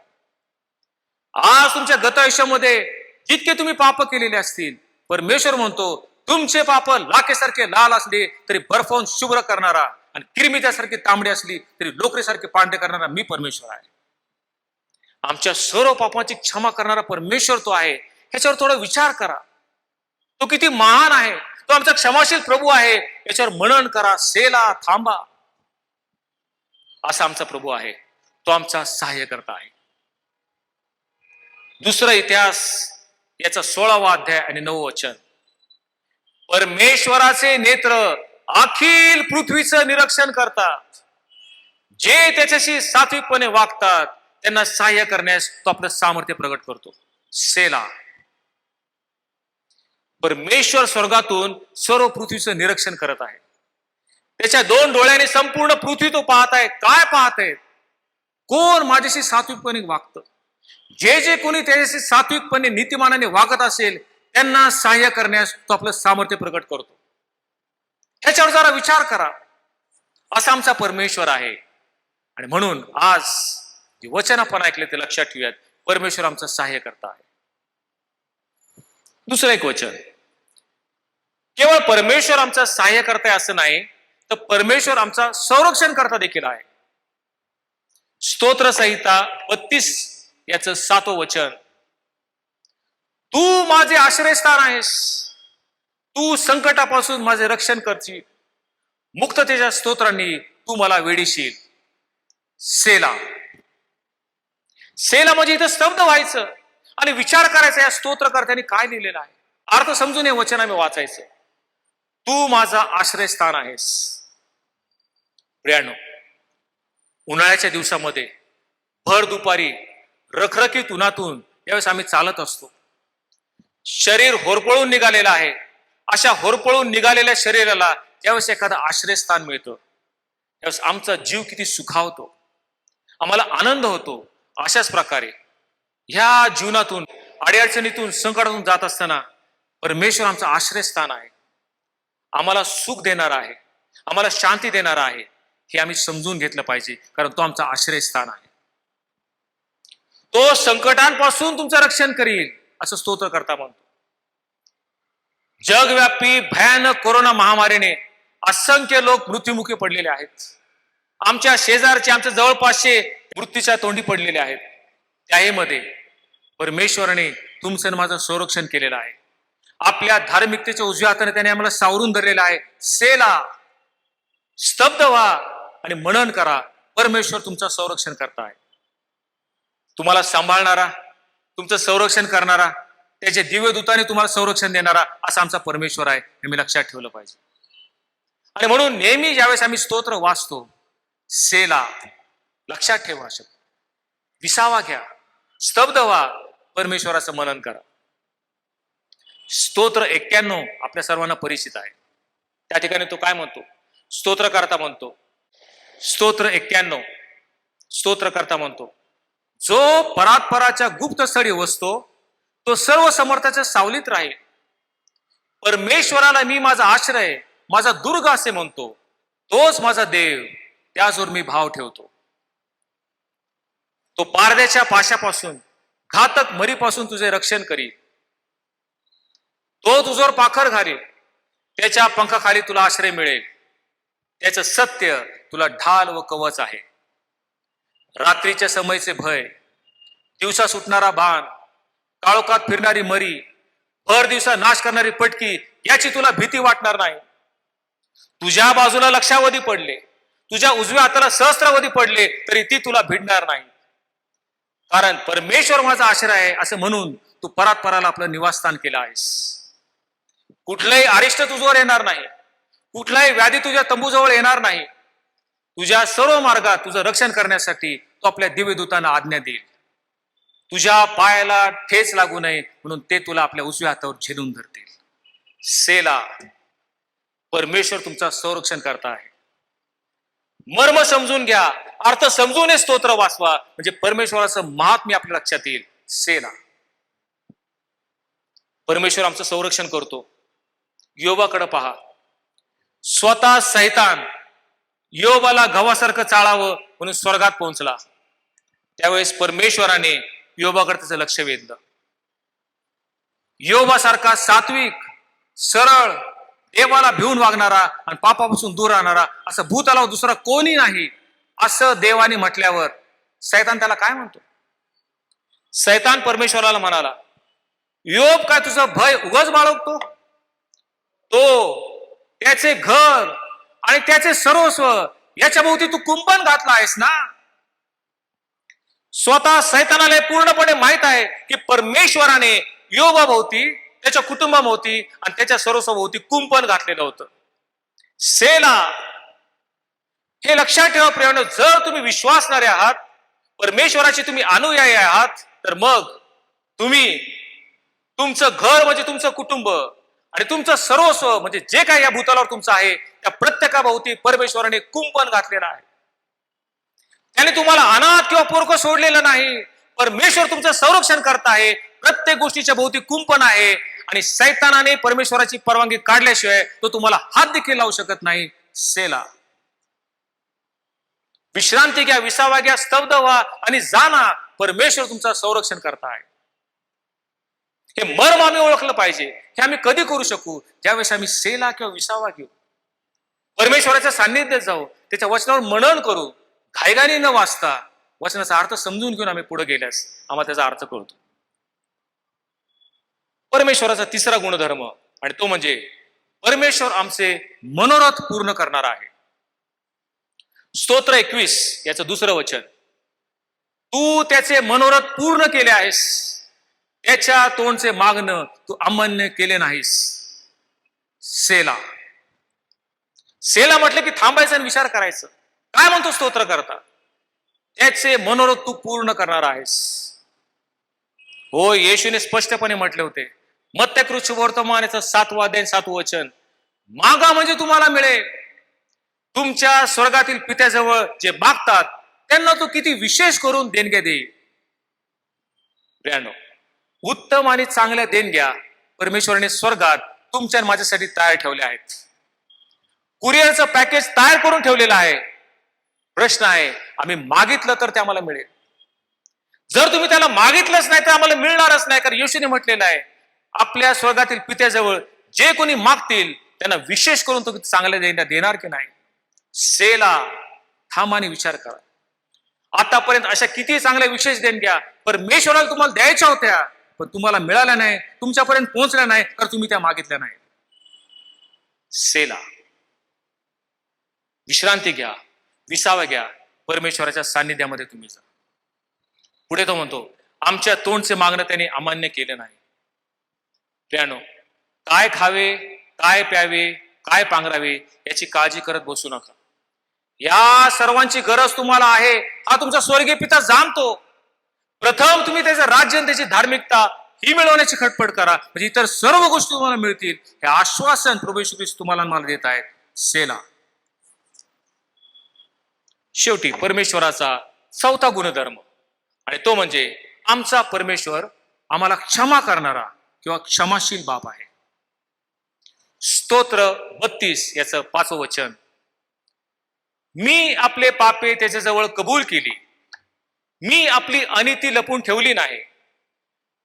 आज तुमच्या गत आयुष्यामध्ये जितके तुम्ही पाप केलेले असतील, परमेश्वर म्हणतो तुमचे पाप लाखेसारखे लाल असले तरी बर्फावून शुभ्र करणारा, आणि किरमित्यासारखी तांबडी असली तरी लोकरीसारखे पांढरे करणारा मी परमेश्वर आहे. आमच्या सर्व पापांची क्षमा करणारा परमेश्वर तो आहे. ह्याच्यावर थोडा विचार करा. तो किती महान आहे, तो आमचा क्षमाशील प्रभू आहे. याच्यावर मनन करा. सेला. थांबा. असा आमचा प्रभू आहे. तो आमचा सहाय्यकर्ता आहे. दुसरा इतिहास याचा 16वा अध्याय आणि 9 वचन, परमेश्वराचे नेत्र अखिल पृथ्वीचं निरीक्षण करतात. जे त्याच्याशी सात्विकपणे वागतात त्यांना सहाय्य करण्यास तो आपलं सामर्थ्य प्रगट करतो. सेला. परमेश्वर स्वर्गातून सर्व पृथ्वीचं निरीक्षण करत आहे. त्याच्या 2 डोळ्याने संपूर्ण पृथ्वी तो पाहत आहे. काय पाहत आहे? कोण माझ्याशी सात्विकपणे वागतं. जे जे कोणी त्याच्याशी सात्विकपणे नीतिमानाने वागत असेल त्यांना सहाय्य करण्यास तो आपलं सामर्थ्य प्रकट करतो. ह्याच्यावर जरा विचार करा. असा आमचा परमेश्वर आहे. आणि म्हणून आज जे वचन आपण ऐकले ते लक्षात ठेवूयात. परमेश्वर आमचा सहाय्य करता आहे. दुसरं एक वचन, केवळ परमेश्वर आमचा सहाय्य करताय असं नाही, तर परमेश्वर आमचा संरक्षण करता देखील आहे. स्तोत्र संहिता 32 याचं 7वं वचन, तू माझे आश्रयस्थान आहेस, तू संकटापासून माझे रक्षण करशील, मुक्ततेच्या स्तोत्रांनी तू मला वेडीशील. सेला. सेला म्हणजे इथं स्तब्ध व्हायचं आणि विचार करायचा या स्तोत्रकर्त्यांनी काय लिहिलेलं आहे. अर्थ समजून हे वचन आम्ही वाचायचं. तू माझा आश्रयस्थान आहेस. प्रियानो, उन्हाळ्याच्या दिवसामध्ये भर दुपारी रखरखीत उन्हातून यावेळेस आम्ही चालत असतो. शरीर होरपळून निघालेलं आहे. अशा होरपळून निघालेल्या शरीराला त्यावेळेस एखादं आश्रयस्थान मिळतं. त्यावेळेस आमचा जीव किती सुखावतो, आम्हाला आनंद होतो. अशाच प्रकारे ह्या जीवनातून, अडीअडचणीतून, संकटातून जात असताना परमेश्वर आमचं आश्रयस्थान आहे. आम्हाला सुख देणारा आहे, आम्हाला शांती देणारा आहे. हे आम्ही समजून घेतलं पाहिजे, कारण तो आमचा आश्रयस्थान आहे. तो संकटांपासून तुमचं रक्षण करील असं स्तोत्र करता म्हणतो. जगव्यापी भयानक कोरोना महामारीने असंख्य लोक मृत्युमुखी पडलेले आहेत. आमच्या शेजारचे, आमच्या जवळपासचे मृत्यूच्या तोंडी पडलेले आहेत. त्याहीमध्ये परमेश्वराने तुमचं माझं संरक्षण केलेलं आहे. आपल्या धार्मिकतेच्या उजव्या हाताने त्याने आम्हाला सावरून धरलेलं आहे. सेला. स्तब्ध व्हा आणि मनन करा. परमेश्वर तुमचं संरक्षण करता आहे. तुम्हाला सांभाळणारा, तुमचं संरक्षण करणारा, त्याच्या दिव्य दूताने तुम्हाला संरक्षण देणारा असा आमचा परमेश्वर आहे, हे मी लक्षात ठेवलं पाहिजे. आणि म्हणून नेहमी ज्यावेळेस आम्ही स्तोत्र वाचतो, सेला, लक्षात ठेवा शब्द, विसावा घ्या, स्तब्ध व्हा, परमेश्वराचं मनन करा. स्तोत्र 91 आपल्या सर्वांना परिचित आहे. त्या ठिकाणी तो काय म्हणतो? स्तोत्रकर्ता म्हणतो, स्तोत्र 91 स्तोत्रकर्ता म्हणतो, जो परात्पराच्या गुप्त स्थळी वसतो तो सर्व समर्थाच्या सावलीत राहील. परमेश्वराला मी माझा आश्रय, माझा दुर्ग असे म्हणतो, तोच माझा देव, त्याचवर मी भाव ठेवतो. तो पारद्याच्या पाशापासून, घातक मरीपासून तुझे रक्षण करील. तो तुझ्यावर पाखर घालील, त्याच्या पंखाखाली तुला आश्रय मिळेल. त्याचं सत्य तुला ढाल व कवच आहे. रात्रीच्या समयचे भय, दिवसा सुटणारा बाण, काळोखात फिरणारी मरी, भर दिवसा नाश करणारी पटकी, याची तुला भीती वाटणार नाही. तुझ्या बाजूला लक्षावधी पडले, तुझ्या उजव्या हाताला सहस्रावधी पडले, तरी ती तुला भिडणार नाही. कारण परमेश्वर माझा आश्रय आहे असं म्हणून तू परात्पराला आपलं निवासस्थान केलं आहेस. कुठलाही अरिष्ट तुझ्यावर येणार नाही, कुठलाही व्याधी तुझ्या तंबूजवळ येणार नाही. तुझ्या सर्व मार्गात तुझं रक्षण करण्यासाठी तो आपल्या दिव्यदूतांना आज्ञा देईल. तुझ्या पायाला ठेच लागू नये म्हणून ते तुला आपल्या उजव्या हातावर झेलून धरतील. सेला, परमेश्वर तुमचा संरक्षण करता आहे. मर्म समजून घ्या, अर्थ समजून हे स्तोत्र वाचवा, म्हणजे परमेश्वराचं महात्म्य आपल्या लक्षात येईल. सेला, परमेश्वर आमचं संरक्षण करतो. योबाकडे पहा, स्वतः सैतान योबाला गव्हासारखं चाळावं म्हणून स्वर्गात पोहोचला. त्यावेळेस परमेश्वराने योबाकडे त्याचं लक्ष वेधलं. योबासारखा सात्विक, सरळ, देवाला भिवून वागणारा आणि पापापासून दूर राहणारा असं भूतलावर दुसरा कोणी नाही असं देवाने म्हटल्यावर सैतान त्याला काय म्हणतो? सैतान परमेश्वराला म्हणाला, योब काय तुझं भय उगाच बाळगतो? तो, त्याचे घर आणि त्याचे सर्वस्व याच्या भोवती तू कुंपण घातला आहेस ना. स्वतः सैतानाला पूर्णपणे माहित आहे की परमेश्वराने योबाभोवती, त्याच्या कुटुंबाभोवती आणि त्याच्या सर्वस्वाभोवती कुंपण घातलेलं होतं. सेला, हे लक्षात ठेवा प्रियानो, जर तुम्ही विश्वासणारे आहात, परमेश्वराचे तुम्ही अनुयायी आहात, तर मग तुम्ही तुमचं घर म्हणजे तुमचं कुटुंब आणि तुमचं सर्वस्व म्हणजे जे काही या भूतलावर तुमचं आहे त्या प्रत्येकाभोवती परमेश्वराने कुंपण घातलेलं आहे. त्याने तुम्हाला अनाथ किंवा पोरकं सोडलेलं नाही. परमेश्वर तुमचं संरक्षण करत आहे. प्रत्येक गोष्टीच्या भोवती कुंपण आहे आणि सैतानाने परमेश्वराची परवानगी काढल्याशिवाय तो तुम्हाला हात देखील लावू शकत नाही. सेला, विश्रांती घ्या, विसावा घ्या, स्तब्ध व्हा आणि जाणा, परमेश्वर तुमचं संरक्षण करत आहे. हे मर्म आम्ही ओळखलं पाहिजे. हे आम्ही कधी करू शकू? ज्यावेळेस आम्ही सेला किंवा विसावा घेऊ, परमेश्वराच्या सान्निध्यात जाऊ, त्याच्या वचनावर मनन करू, घाईघाईने न वाचता वचनाचा अर्थ समजून घेऊन आम्ही पुढे गेल्यास आम्हाला त्याचा अर्थ कळतो. परमेश्वराचा तिसरा गुणधर्म आणि तो म्हणजे परमेश्वर आमचे मनोरथ पूर्ण करणारा आहे. स्तोत्र 21 याचं दुसरं वचन, तू त्याचे मनोरथ पूर्ण केले आहेस, त्याच्या तोंडचे मागणं तू अमान्य केले नाहीस. सेला, सेला म्हटलं की थांबायचं आणि विचार करायचं. काय म्हणतो स्तोत्र करता? त्याचे मनोरथ तू पूर्ण करणार आहेस. हो, येशूने स्पष्टपणे म्हटले होते, मत्तकृत वर्तमानाचं 7 अध्याय 7 वचन, मागा म्हणजे तुम्हाला मिळेल. तुमच्या स्वर्गातील पित्याजवळ जे मागतात त्यांना तो किती विशेष करून देणग्या देईल. प्रियानो, उत्तम आणि चांगल्या देणग्या परमेश्वराने स्वर्गात तुमच्या माझ्यासाठी तयार ठेवल्या आहेत. कुरिअरचं पॅकेज तयार करून ठेवलेलं आहे. प्रश्न आहे, आम्ही मागितलं तर ते आम्हाला मिळेल. जर तुम्ही त्याला मागितलंच नाही तर आम्हाला मिळणारच नाही. कारण येशूने म्हटलेलं आहे, आपल्या स्वर्गातील पित्याजवळ जे कोणी मागतील त्यांना विशेष करून तो चांगल्या देणग्या देणार की नाही. सेला, थांबाने विचार करा. आतापर्यंत अशा किती चांगल्या विशेष देणग्या परमेश्वराला तुम्हाला द्यायच्या होत्या, पण तुम्हाला मिळाल्या नाही, तुमच्यापर्यंत पोहोचल्या नाही, तर तुम्ही त्या मागितल्या नाही. सेला, विश्रांती घ्या, विसावा घ्या, परमेश्वराच्या सान्निध्यामध्ये तुम्ही जा. पुढे तो म्हणतो, आमच्या तोंडचे मागणं त्यांनी अमान्य केलं नाही. प्रियानो, काय खावे, काय प्यावे, काय पांघरावे याची काळजी करत बसू नका. या सर्वांची गरज तुम्हाला आहे हा तुमचा स्वर्गीय पिता जाणतो. प्रथम तुम्ही त्याचं राज्य आणि त्याची धार्मिकता ही मिळवण्याची खटपट करा, म्हणजे इतर सर्व गोष्टी तुम्हाला मिळतील. हे आश्वासन प्रभू येशू ख्रिस्त तुम्हाला मला देत आहेत. सेला. शेवटी परमेश्वराचा चौथा गुणधर्म, आणि तो म्हणजे आमचा परमेश्वर आम्हाला क्षमा करणारा किंवा क्षमाशील बाप आहे. स्तोत्र 32 याचं 5वं वचन, मी आपले पापे त्याच्याजवळ कबूल केली, मी आपली अनिती लपून ठेवली नाही,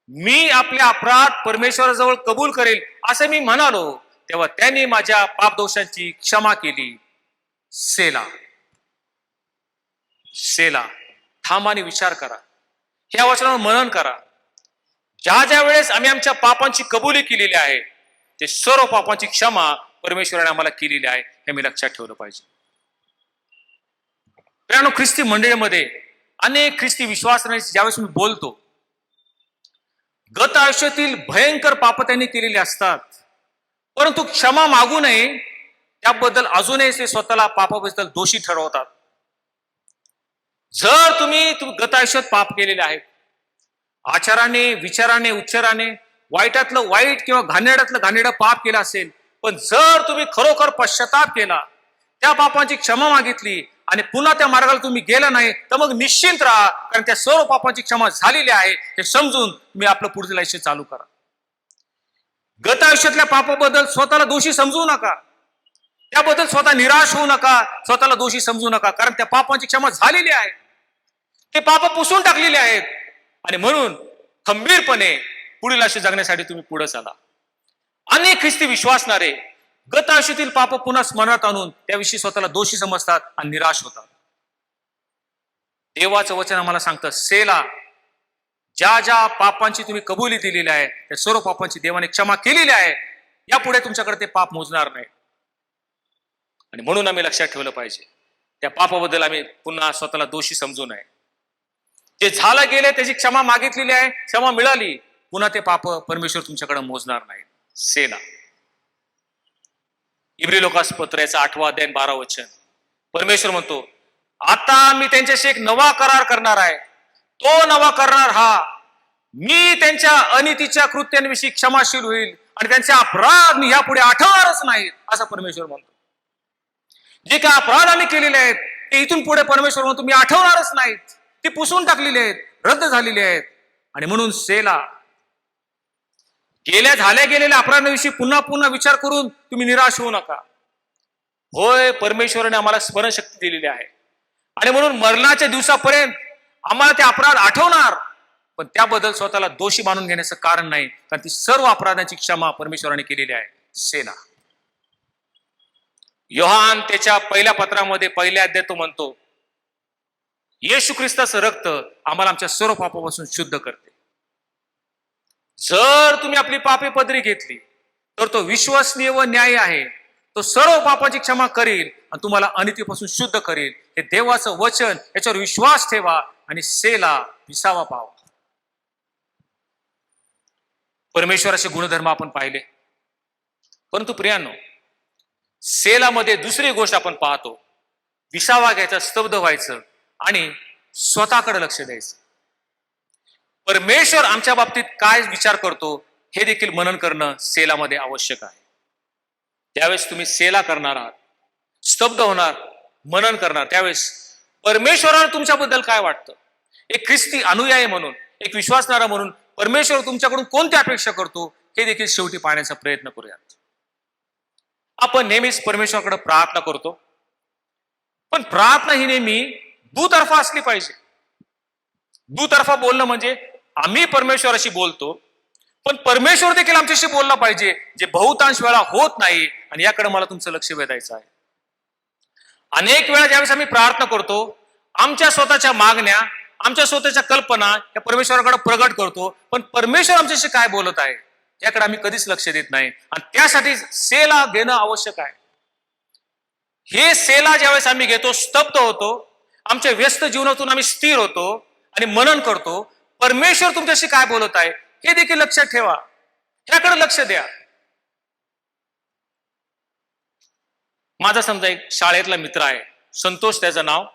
मी आपले अपराध परमेश्वराजवळ कबूल करेल असे मी म्हणालो, तेव्हा त्यांनी माझ्या पापदोषांची क्षमा केली. सेला. सेला. थांबाने विचार करा, ह्या वचनावर मनन करा. ज्या ज्या वेळेस आम्ही आमच्या पापांची कबुली केलेली आहे, ते सर्व पापांची क्षमा परमेश्वराने आम्हाला केलेली आहे, हे मी लक्षात ठेवलं पाहिजे. प्रियानो, ख्रिस्ती मंडळीमध्ये अनेक ख्रिस्ती विश्वासाने ज्यावेळेस मी बोलतो, गत आयुष्यातील भयंकर पाप त्यांनी केलेली असतात, परंतु क्षमा मागू नये त्याबद्दल अजूनही ते स्वतःला पापाबद्दल दोषी ठरवतात. जर तुम्ही गत आयुष्यात पाप केलेले आहेत, आचाराने, विचाराने, उच्चाराने वाईटातलं वाईट किंवा घाणेरड्यातलं घाणेरडं पाप केलं असेल, पण जर तुम्ही खरोखर पश्चाताप केला, त्या पापांची क्षमा मागितली आणि पुन्हा त्या मार्गाला तुम्ही गेला नाही, तर मग निश्चिंत राहा, कारण त्या सर्व पापांची क्षमा झालेली आहे हे समजून तुम्ही आपलं पुढचं आयुष्य चालू करा. गत आयुष्यातल्या पापाबद्दल स्वतःला दोषी समजू नका, त्याबद्दल स्वतः निराश होऊ नका, स्वतःला दोषी समजू नका, कारण त्या पापांची क्षमा झालेली आहे, ते पाप पुसून टाकलेले आहेत. आणि म्हणून खंबीरपणे पुढील आयुष्य जगण्यासाठी तुम्ही पुढे चाला. अनेक ख्रिस्ती विश्वासणारे गत आयुष्यातील पाप पुन्हा स्मरणात आणून त्याविषयी स्वतःला दोषी समजतात आणि निराश होतात. देवाचं वचन आम्हाला सांगतं, सेला. ज्या ज्या पापांची तुम्ही कबुली दिलेली आहे, त्या सर्व पापांची देवाने क्षमा केलेली आहे. यापुढे तुमच्याकडे ते पाप मोजणार नाही. आणि म्हणून आम्ही लक्षात ठेवलं पाहिजे, त्या पापाबद्दल आम्ही पुन्हा स्वतःला दोषी समजू नये. जे झालं गेले त्याची क्षमा मागितलेली आहे, क्षमा मिळाली, पुन्हा ते पाप परमेश्वर तुमच्याकडे मोजणार नाही. सेला. इब्री लोकास पत्र याचा 8वां अध्याय 12 वचन, परमेश्वर म्हणतो, आता मी त्यांच्याशी एक नवा करार करणार आहे. तो नवा करार हा, मी त्यांच्या अनितीच्या कृत्यांविषयी क्षमाशील होईल आणि त्यांचे अपराध मी यापुढे आठवणारच नाही, असा परमेश्वर म्हणतो. जे काय अपराध आम्ही केलेले आहेत ते इथून पुढे परमेश्वर म्हणतो मी आठवणारच नाहीत, ते पुसून टाकलेले आहेत, रद्द झालेले आहेत. आणि म्हणून सेला. झाल्या गेलेल्या अपराधाविषयी पुन्हा पुन्हा विचार करून तुम्ही निराश होऊ नका. होय, परमेश्वराने आम्हाला स्मरणशक्ती दिलेली आहे आणि म्हणून मरणाच्या दिवसापर्यंत आम्हाला ते अपराध आठवणार, पण त्याबद्दल स्वतःला दोषी मानून घेण्याचं कारण नाही, कारण ती सर्व अपराधाची क्षमा परमेश्वराने केलेली आहे. सेला. योहान त्याच्या पहिल्या पत्रामध्ये 1 अध्याय तो म्हणतो, येशू ख्रिस्ताचं रक्त आम्हाला आमच्या सर्व पापापासून शुद्ध करते. जर तुम्ही आपली पापे पदरी घेतली तर तो विश्वसनीय व न्यायी आहे, तो सर्व पापाची क्षमा करेल आणि तुम्हाला अनितीपासून शुद्ध करेल. हे देवाचं वचन, याच्यावर विश्वास ठेवा आणि सेला, विसावा पावा. परमेश्वराचे गुणधर्म आपण पाहिले, परंतु प्रियांनो, सेलामध्ये दुसरी गोष्ट आपण पाहतो, विसावा घ्यायचा, स्तब्ध व्हायचं आणि स्वतःकडे लक्ष द्यायचं. परमेश्वर आमच्या बाबतीत काय विचार करतो हे देखील मनन करणं सेलामध्ये आवश्यक आहे. त्यावेळेस तुम्ही सेला करणार आहात, स्तब्ध होणार, मनन करणार, त्यावेळेस परमेश्वराला तुमच्याबद्दल काय वाटतं, एक ख्रिस्ती अनुयायी म्हणून, एक विश्वासणारा म्हणून परमेश्वर तुमच्याकडून कोणती अपेक्षा करतो हे देखील शेवटी पाहण्याचा प्रयत्न करूयात. आपण नेहमीच परमेश्वराकडे प्रार्थना करतो, पण प्रार्थना ही नेहमी दुतर्फा असली पाहिजे. दुतर्फा बोलणं म्हणजे आम्ही परमेश्वराशी बोलतो, पण परमेश्वर देखील आमच्याशी बोलला पाहिजे, जे बहुतांश वेळा होत नाही. आणि याकडे मला तुमचं लक्ष वेधायचं आहे. अनेक वेळा ज्यावेळेस आम्ही प्रार्थना करतो, आमच्या स्वतःच्या मागण्या, आमच्या स्वतःच्या कल्पना या परमेश्वराकडे प्रगट करतो, पण परमेश्वर आमच्याशी काय बोलत आहे याकडे आम्ही कधीच लक्ष देत नाही. आणि त्यासाठी सेला घेणं आवश्यक आहे. हे सेला ज्यावेळेस आम्ही घेतो, स्तब्ध होतो, आमच्या व्यस्त जीवनातून आम्ही स्थिर होतो आणि मनन करतो, परमेश्वर तुमच्याशी काय बोलत आहे हे देखील लक्षात ठेवा, ह्याकडे लक्ष द्या. माझा समजा एक शाळेतला मित्र आहे, संतोष त्याचं नाव,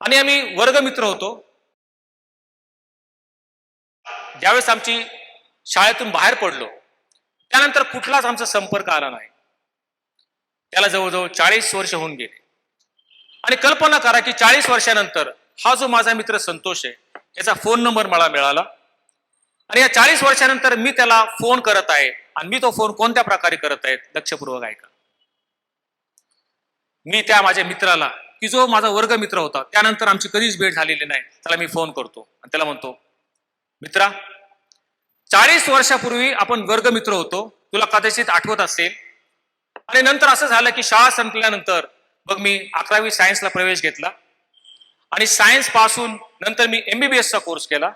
आणि आम्ही वर्गमित्र होतो. ज्यावेळेस आमची शाळेतून बाहेर पडलो त्यानंतर कुठलाच आमचा संपर्क आला नाही. त्याला जवळजवळ 40 वर्ष होऊन गेले. आणि कल्पना करा की 40 वर्षानंतर हा जो माझा मित्र संतोष आहे याचा फोन नंबर मला मिळाला, आणि या 40 वर्षानंतर मी त्याला फोन करत आहे, आणि मी तो फोन कोणत्या प्रकारे करत आहे लक्षपूर्वक ऐका. मी त्या माझ्या मित्राला, की जो माझा वर्गमित्र होता, त्यानंतर आमची कधीच भेट झालेली नाही, त्याला मी फोन करतो आणि त्याला म्हणतो, मित्रा, 40 वर्षापूर्वी आपण वर्गमित्र होतो, तुला कदाचित आठवत असेल. आणि नंतर असं झालं की शाळा संपल्यानंतर मग मी 11वी सायन्सला प्रवेश घेतला, आणि सायन्स पासून नंतर मी MBBSचा कोर्स केला.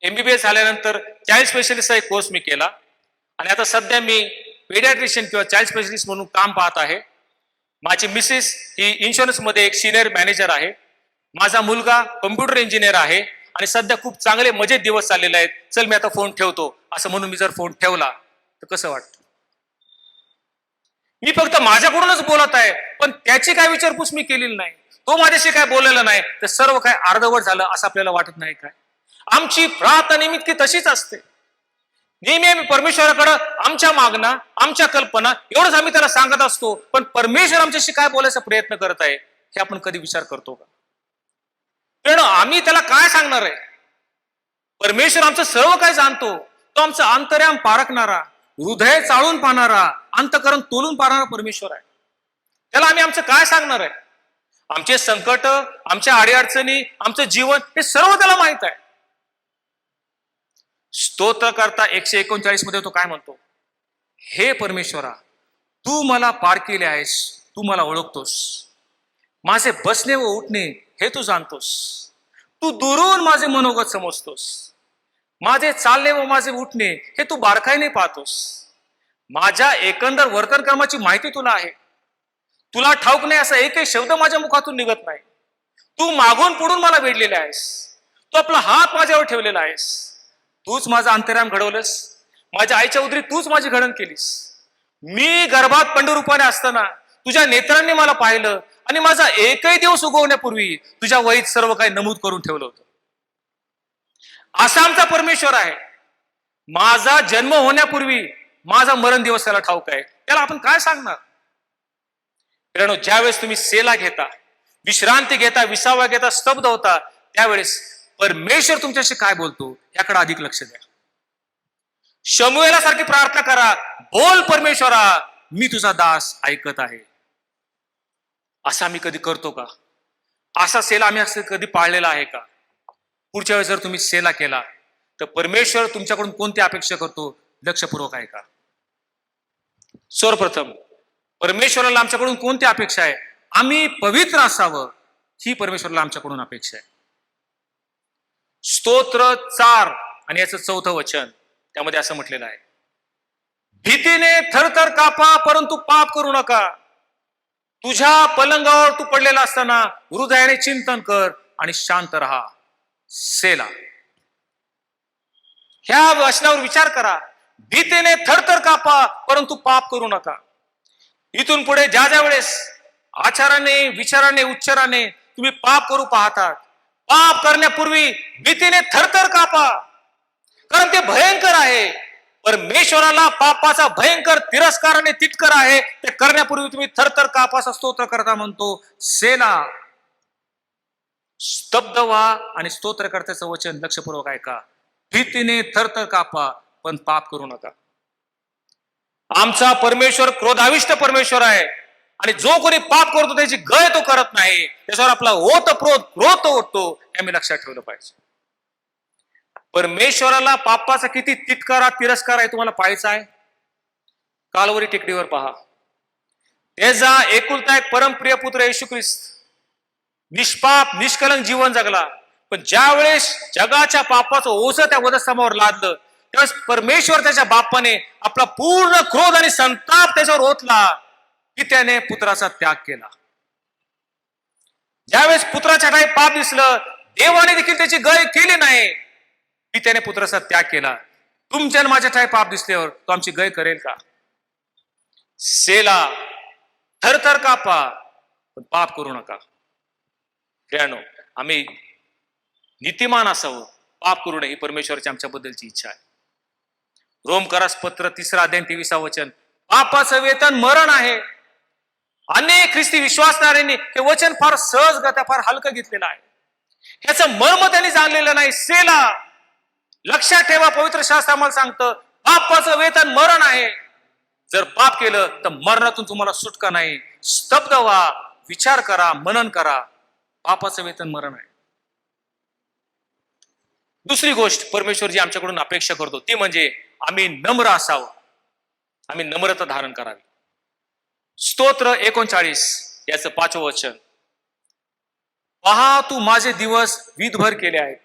MBBS झाल्यानंतर चाइल्ड स्पेशलिस्टचा एक कोर्स मी केला, आणि आता सध्या मी पेडियाट्रिशियन किंवा चाइल्ड स्पेशलिस्ट म्हणून काम पाहत आहे. माझी मिसेस ही इन्शुरन्समध्ये एक सिनियर मॅनेजर आहे. माझा मुलगा कम्प्युटर इंजिनियर आहे, आणि सध्या खूप चांगले मजेत दिवस चाललेले आहेत. चल मी आता फोन ठेवतो असं म्हणून मी जर फोन ठेवला तर कसं वाटतं? मी फक्त माझ्याकडूनच बोलत आहे, पण त्याची काय विचारपूस मी केलेली नाही, तो माझ्याशी काय बोललेला नाही, तर सर्व काय अर्धवट झालं असं आपल्याला वाटत नाही काय? आमची प्रार्थना नेहमी तशीच असते. नेहमी आम्ही परमेश्वराकडे आमच्या मागणा, आमच्या कल्पना एवढंच आम्ही त्याला सांगत असतो, पण परमेश्वर आमच्याशी काय बोलायचा प्रयत्न करत आहे हे आपण कधी विचार करतो का? पण आम्ही त्याला काय सांगणार आहे? परमेश्वर आमचं सर्व काय जाणतो. तो आमचं अंतर्याम पारखणारा, हृदय चाळून पाहणारा, अंतकरण तोलून पाहणारा परमेश्वर आहे. त्याला आम्ही आमचं काय सांगणार आहे? आमचे संकट, आमच्या अडीअडचणी, आमचं जीवन हे सर्व त्याला माहित आहे. स्तोत्रकर्ता 139 मध्ये तो काय म्हणतो? हे परमेश्वरा, तू मला पार केले आहेस, तू मला ओळखतोस. माझे बसणे व उठणे हे तू जाणतोस. तू दुरून माझे मनोगत समजतोस. माझे चालणे व माझे उठणे हे तू बारकाईने पाहतोस. माझ्या एकंदर वर्तन कर्माची माहिती तुला आहे. तुला ठाऊक नाही असा एकही शब्द माझ्या मुखातून निघत नाही. तू मागून पुढून मला वेढलेले आहेस. तू आपला हात माझ्यावर ठेवलेला आहेस. तूच माझा अंतराम घडवलंस. माझ्या आईच्या उदरी तूच माझी घडण केलीस. मी गर्भात पंडरूपाने असताना तुझ्या नेत्रांनी मला पाहिलं, आणि माझा एकही दिवस उगवण्यापूर्वी तुझ्या वहीत सर्व काही नमूद करून ठेवलं होतं. असा आमचा परमेश्वर आहे. माझा जन्म होण्यापूर्वी माझा मरण दिवस त्याला ठाऊक आहे. त्याला आपण काय सांगणार? मित्रांनो, ज्यावेळेस तुम्ही सेला घेता, विश्रांती घेता, विसावा घेता, स्तब्ध होता, त्यावेळेस परमेश्वर तुमच्याशी काय बोलतो याकडे अधिक लक्ष द्या. शमूएला सारखी प्रार्थना करा, बोल परमेश्वरा, मी तुझा दास ऐकत आहे. असं आम्ही कधी करतो का? असा सेला आम्ही असं कधी पाळलेला आहे का? पुढच्या वेळेस जर तुम्ही सेला केला तर परमेश्वर तुमच्याकडून कोणती अपेक्षा करतो लक्षपूर्वक आहे का? सर्वप्रथम परमेश्वराला आमच्याकडून कोणती अपेक्षा आहे? आम्ही पवित्र असावं, ही परमेश्वराला आमच्याकडून अपेक्षा आहे. स्तोत्र 4 आणि याचं 4थं वचन, त्यामध्ये असं म्हटलेलं आहे, भीतीने थरथर कापा परंतु पाप करू नका. तुझ्या पलंगावर तू पडलेला असताना हृदयाने चिंतन कर आणि शांत रहा. सेला. ह्या वचनावर विचार करा. भीतीने थरथर कापा परंतु पाप करू नका. इथून पुढे ज्या ज्या वेळेस आचाराने, विचाराने, उच्चाराने तुम्ही पाप करू पाहतात, पाप करण्यापूर्वी भीतीने थरथर कापा, कारण ते भयंकर आहे. परमेश्वराला पापाचा भयंकर तिरस्काराने तिटकर आहे. ते करण्यापूर्वी तुम्ही थरथर कापाचा स्तोत्र करता म्हणतो. सेला. स्तब्ध व्हा आणि स्तोत्रकर्त्याचं वचन लक्षपूर्वक ऐका. भीतीने थरथर कापा पण पाप करू नका. आमचा परमेश्वर क्रोधाविष्ट परमेश्वर आहे, आणि जो कोणी पाप करतो त्याची गय तो करत नाही. त्याच्यावर आपला क्रोध तो ओढतो, हे आम्ही लक्षात ठेवलं पाहिजे. परमेश्वराला पापाचा किती तिटकारा, तिरस्कार आहे तुम्हाला पाहायचा आहे. कालवरी टेकडीवर पहा. त्याचा एकुलता एक परमप्रिय पुत्र येशू ख्रिस्त निष्पाप निष्कलंक जीवन जगला, पण ज्या वेळेस जगाच्या पापाचं ओझं त्या वधस्तंभावर लादलं, त्यावेळेस परमेश्वर त्याच्या बापाने आपला पूर्ण क्रोध आणि संताप त्याच्यावर ओतला, की त्याने पुत्राचा त्याग केला. ज्यावेळेस पुत्राच्या ठाई पाप दिसलं, देवाने देखील त्याची गय केली नाही की त्याने पुत्राचा त्याग केला. तुमच्या आणि माझ्या ठाई पाप दिसल्यावर तो आमची गय करेल का? सेला, थरथर कापा, पण पाप करू नका. प्रियानो, आम्ही नीतिमान असावं, पाप करू नये ही परमेश्वराची आमच्याबद्दलची इच्छा आहे. रोमकरास पत्र 3 अध्याय 23 वचन, पापाचं वेतन मरण आहे. अनेक ख्रिस्ती विश्वासणाऱ्यांनी हे वचन फार सहजगत्या, फार हलकं घेतलेलं आहे. ह्याचं मर्म त्यांनी जाणलेलं नाही. सेला, लक्षात ठेवा, पवित्र शास्त्र आम्हाला सांगतं पापाचं वेतन मरण आहे. जर पाप केलं तर मरणातून तुम्हाला सुटका नाही. स्तब्ध व्हा, विचार करा, मनन करा. पापाचं वेतन मरण आहे. दुसरी गोष्ट परमेश्वर जी आमच्याकडून अपेक्षा करतो ती म्हणजे आम्ही नम्र असावं, आम्ही नम्रता धारण करावी. स्तोत्र 39 याचं 5वं वचन, पहा तू माझे दिवस वीतभर केले आहेत,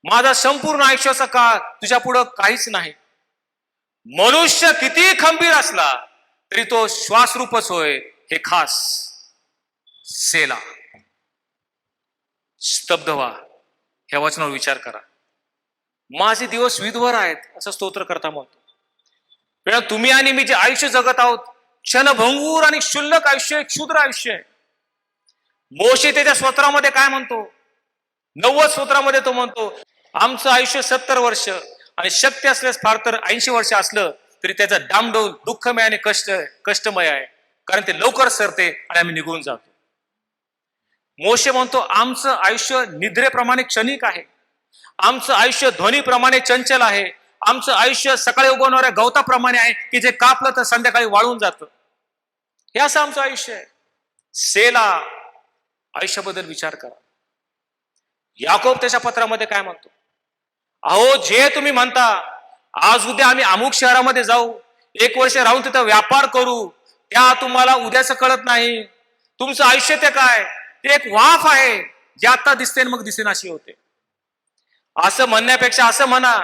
माझा संपूर्ण आयुष्याचा काळ तुझ्या पुढं काहीच नाही. मनुष्य किती खंबीर असला तरी तो श्वासरूपच होय, हे खास. सेला. स्तब्ध व्हा, ह्या वचनावर विचार करा. माझे दिवस विधवर आहेत असं स्तोत्र करता म्हणतो. तुम्ही आणि मी जे आयुष्य जगत आहोत क्षणभंगूर आणि क्षुल्लक आयुष्य, क्षुद्र आयुष्य आहे. मोशे त्याच्या स्तोत्रामध्ये काय म्हणतो? 90 स्तोत्रामध्ये तो म्हणतो आमचं आयुष्य 70 वर्ष आणि शक्य असल्यास फार तर 80 वर्ष असलं तरी त्याचं डामडौल दुःखमय आणि कष्टमय आहे, कारण ते लवकर सरते आणि आम्ही निघून जातो. मोशे म्हणतो आमचं आयुष्य निद्रेप्रमाणे क्षणिक आहे, आमचं आयुष्य ध्वनीप्रमाणे चंचल आहे, आमचं आयुष्य सकाळी उगवणाऱ्या गवताप्रमाणे आहे की जे कापलं तर संध्याकाळी वाळून जातं. हे असं आमचं आयुष्य आहे. सेला. आयुष्याबद्दल विचार करा. याकोब त्याच्या पत्रामध्ये काय म्हणतो? अहो जे तुम्ही म्हणता आज उद्या आम्ही अमुक शहरामध्ये जाऊ, 1 वर्ष राहून तिथं व्यापार करू, त्या तुम्हाला उद्याचं कळत नाही. तुमचं आयुष्य ते काय? ते एक वाफ आहे जे आता दिसते मग दिसेनाशी होते. असं म्हणण्यापेक्षा असं म्हणा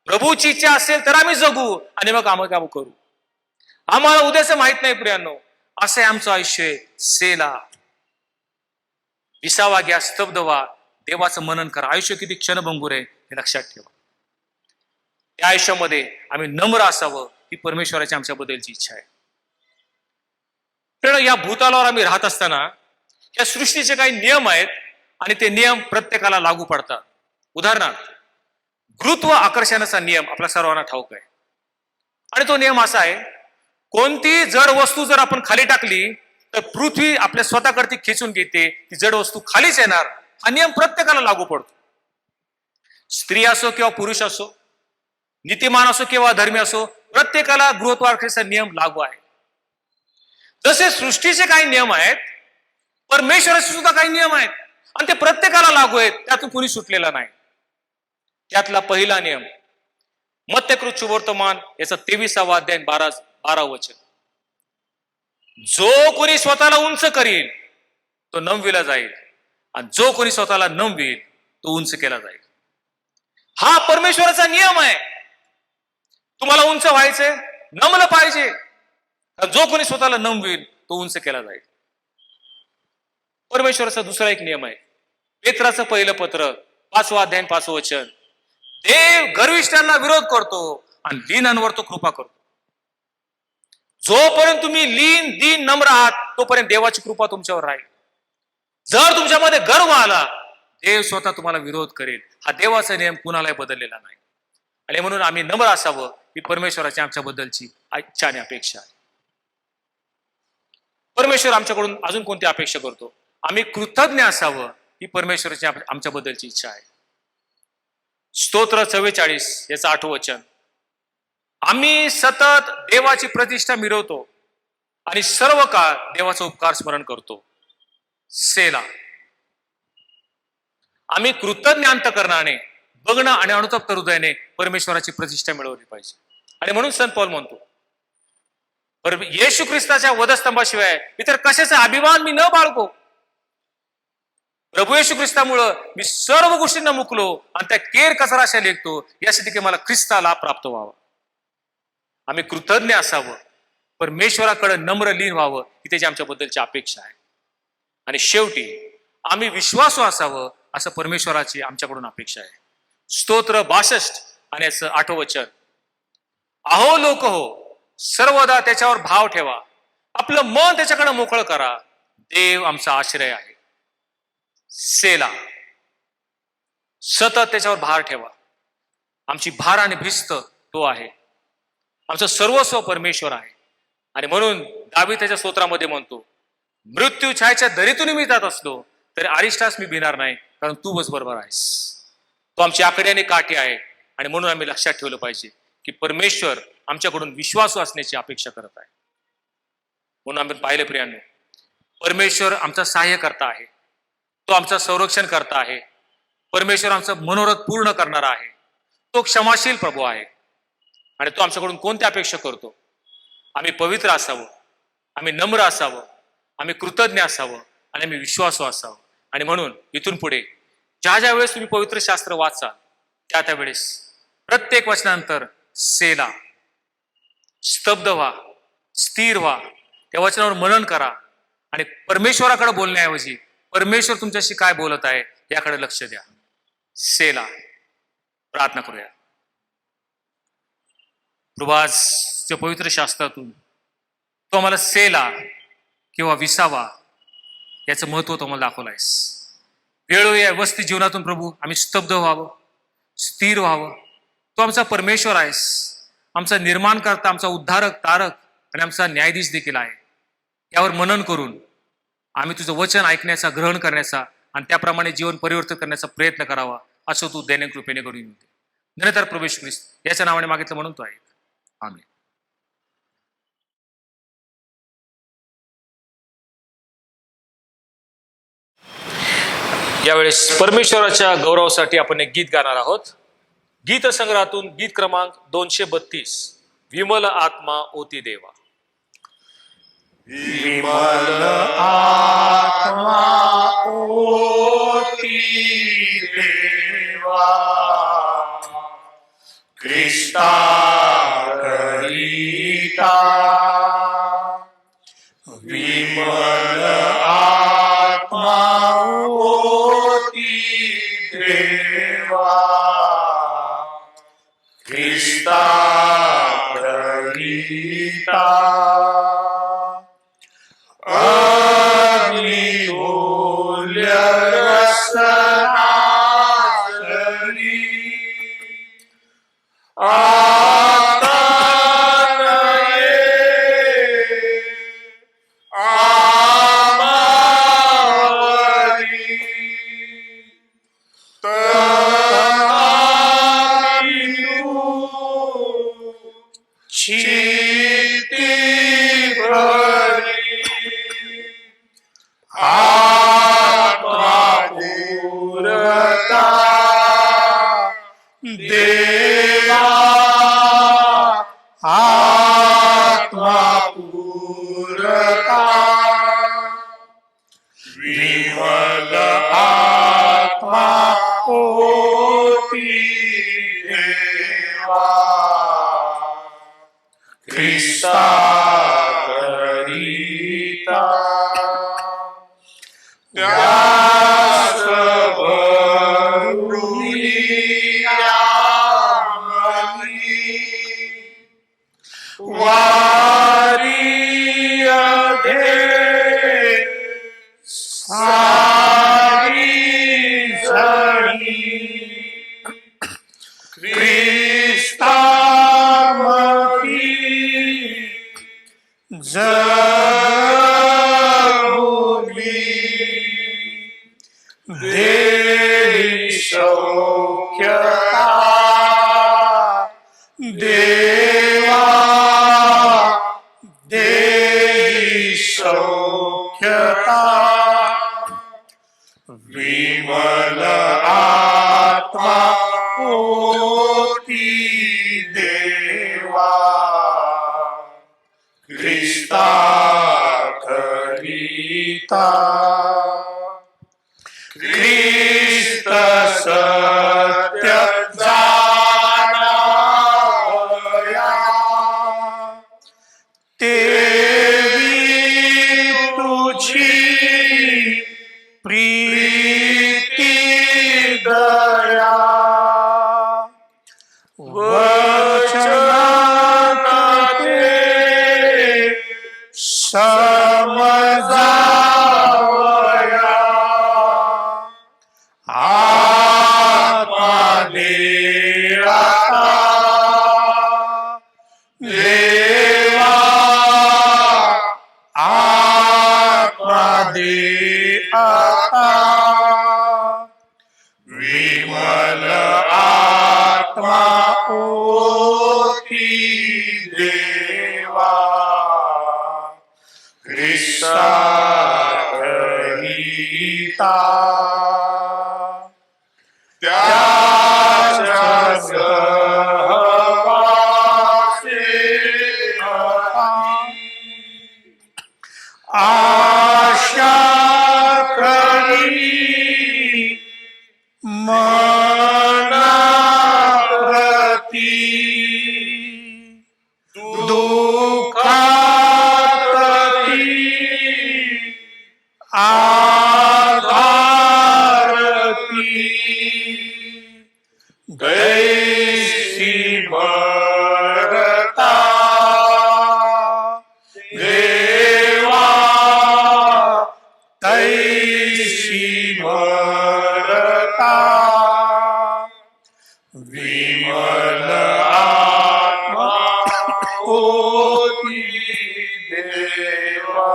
प्रभूची इच्छा असेल तर आम्ही जगू आणि मग आम्ही करू. आम्हाला उद्याचं माहित नाही प्रियांनो. असं आहे आमचं आयुष्य. सेला. विसावा घ्या, स्तब्ध व्हा, देवाचं मनन करा. आयुष्य किती क्षणभंगूर आहे हे लक्षात ठेवा. त्या आयुष्यामध्ये आम्ही नम्र असावं ही परमेश्वराची आमच्याबद्दलची इच्छा आहे. कारण या भूतालावर आम्ही राहत असताना या सृष्टीचे काही नियम आहेत आणि ते नियम प्रत्येकाला लागू पडतात. उदाहरणार्थ गुरुत्व आकर्षणाचा नियम आपल्या सर्वांना ठाऊक आहे. आणि तो नियम असा आहे, कोणती जड वस्तू जर आपण खाली टाकली तर पृथ्वी आपल्या स्वतःकडे खेचून घेते, ती जड वस्तू खालीच येणार. हा नियम प्रत्येकाला लागू पडतो. स्त्री असो किंवा पुरुष असो, नीतिमान असो किंवा धर्मी असो, प्रत्येकाला गुरुत्वाकर्षणाचा नियम लागू आहे. जसे सृष्टीचे काही नियम आहेत, परमेश्वराचे सुद्धा काही नियम आहेत आणि ते प्रत्येकाला लागू आहेत. त्यातून कोणी सुटलेला नाही. त्यातला पहिला नियम मत्तकृत शुभवर्तमान याचा 23वा अध्याय 12 वचन, जो कोणी स्वतःला उंच करील तो नमविला जाईल आणि जो कोणी स्वतःला नमविल तो उंच केला जाईल. हा परमेश्वराचा नियम आहे. तुम्हाला उंच व्हायचंय, नमलं पाहिजे. जो कोणी स्वतःला नमविल तो उंच केला जाईल. परमेश्वराचा दुसरा एक नियम आहे, पेत्राचं पहिलं पत्र 5वा अध्याय 5वं वचन, देव गर्विष्ठांना विरोध करतो आणि दीनांवर तो कृपा करतो. जोपर्यंत तुम्ही लीन दीन नम्र आहात तोपर्यंत देवाची कृपा तुमच्यावर राहील. जर तुमच्यामध्ये गर्व आला देव स्वतः तुम्हाला विरोध करेल. हा देवाचा नियम कुणालाही बदललेला नाही. आणि म्हणून आम्ही नम्र असावं ही परमेश्वराची आमच्याबद्दलची इच्छा आणि अपेक्षा आहे. परमेश्वर आमच्याकडून अजून कोणती अपेक्षा करतो? आम्ही कृतज्ञ असावं ही परमेश्वराची आमच्याबद्दलची इच्छा आहे. स्तोत्र 44 याचं 8वं वचन, आम्ही सतत देवाची प्रतिष्ठा मिरवतो आणि सर्व काळ देवाचा उपकार स्मरण करतो. सेला. आम्ही कृतज्ञ अंतकरणाने बघणं आणि अनुतप्त हृदयाने परमेश्वराची प्रतिष्ठा मिळवली पाहिजे. आणि म्हणून संत पौल म्हणतो, येशू ख्रिस्ताच्या वधस्तंभाशिवाय इतर कशाचा अभिमान मी न बाळगो. प्रभू येशू ख्रिस्तामुळं मी सर्व गोष्टींना मुकलो आणि त्या केर कचराशा लेखतो, यासाठी की मला ख्रिस्ताला प्राप्त व्हावं. आम्ही कृतज्ञ असावं, परमेश्वराकडे नम्र लीन व्हावं ही त्याची आमच्याबद्दलची अपेक्षा आहे. आणि शेवटी आम्ही विश्वासू असावं असं परमेश्वराची आमच्याकडून अपेक्षा आहे. स्तोत्र 62 आणि याचं 8वं वचन, अहो लोक हो, सर्वदा त्याच्यावर भाव ठेवा, आपलं मन त्याच्याकडे मोकळं करा, देव आमचा आश्रय आहे. सेला. सतत त्याच्यावर भार ठेवा. आमची भार आणि भिस्त तो आहे. आमचं सर्वस्व परमेश्वर आहे. आणि म्हणून दावीद त्याच्या स्तोत्रामध्ये म्हणतो, मृत्यू छायेच्या दरीतून मी जात असलो तरी अरिष्टास मी भिणार नाही, कारण तू बस बरोबर आहेस. तो आमची आकडे आणि काठी आहे. आणि म्हणून आम्ही लक्षात ठेवलं पाहिजे की परमेश्वर आमच्याकडून विश्वासू असण्याची अपेक्षा करत आहे. म्हणून आम्ही पाहिलं प्रियांनो, परमेश्वर आमचा सहाय्य करता आहे, तो आमचा संरक्षण करता आहे, परमेश्वर आमचं मनोरथ पूर्ण करणारा आहे, तो क्षमाशील प्रभू आहे. आणि तो आमच्याकडून कोणत्या अपेक्षा करतो? आम्ही पवित्र असावं, आम्ही नम्र असावं, आम्ही कृतज्ञ असावं आणि आम्ही विश्वासू असावं. आणि म्हणून इथून पुढे ज्या ज्या वेळेस तुम्ही पवित्र शास्त्र वाचा, त्या त्यावेळेस प्रत्येक वचनानंतर सेला, स्तब्ध व्हा, स्थिर व्हा, त्या वचनावर मनन करा आणि परमेश्वराकडे बोलण्याऐवजी परमेश्वर तुमच्याशी काय बोलत आहे याकडे लक्ष द्या. सेला. प्रार्थना करूया. प्रभासच्या पवित्र शास्त्रातून तो आम्हाला सेला किंवा विसावा याचं महत्व तो आम्हाला दाखवलं आहेस. वेळोवेळी या वस्ती जीवनातून प्रभू आम्ही स्तब्ध व्हावं, स्थिर व्हावं. तो आमचा परमेश्वर आहेस, आमचा निर्माणकर्ता, आमचा उद्धारक, तारक आणि आमचा न्यायाधीश देखील आहे. यावर मनन करून आम्ही तुझं वचन ऐकण्याचा, ग्रहण करण्याचा आणि त्याप्रमाणे जीवन परिवर्तन करण्याचा प्रयत्न करावा, असं तू दैनिक कृपेने करून येते. धन्यतर प्रभू ख्रिस्त याच्या नावाने मागितलं म्हणून तो आहे. आमेन. यावेळेस परमेश्वराच्या गौरवासाठी आपण एक गीत गाणार आहोत. गीत संग्रहातून गीत क्रमांक 232, विमल आत्मा ओती देवा.
विमल आत्मा ओती देवा, ख्रिस्ता करिता. विमल आत्मा ओती देवा, ख्रिस्ता करिता. अग्निमूल्य रसनासरी आता नये आमावरी, तहाविनु चित्ती भरी. आत्मा पूरता देवा, आत्मा पूरता. विमल आत्मा ओती देवा, ख्रिस्ता करिता. त्यास भरुनी आमली, वारी अधे सारी जणी. ख्रिस्तामधी जगुली, देवी सौख्यता देवा, देवी सौख्यता. विमल आत्मा ओती देवा, ख्रिस्ता करिता. ख्रिस्त सत्य विमल आत्मा ओती देवा ख्रिस्ता करिता त्याच्या सहवासे आशा करी मनाप्रती दुःखाप्रती आधारती दैसी मरता देवा तैसी मरता विमल आत्मा होती देवा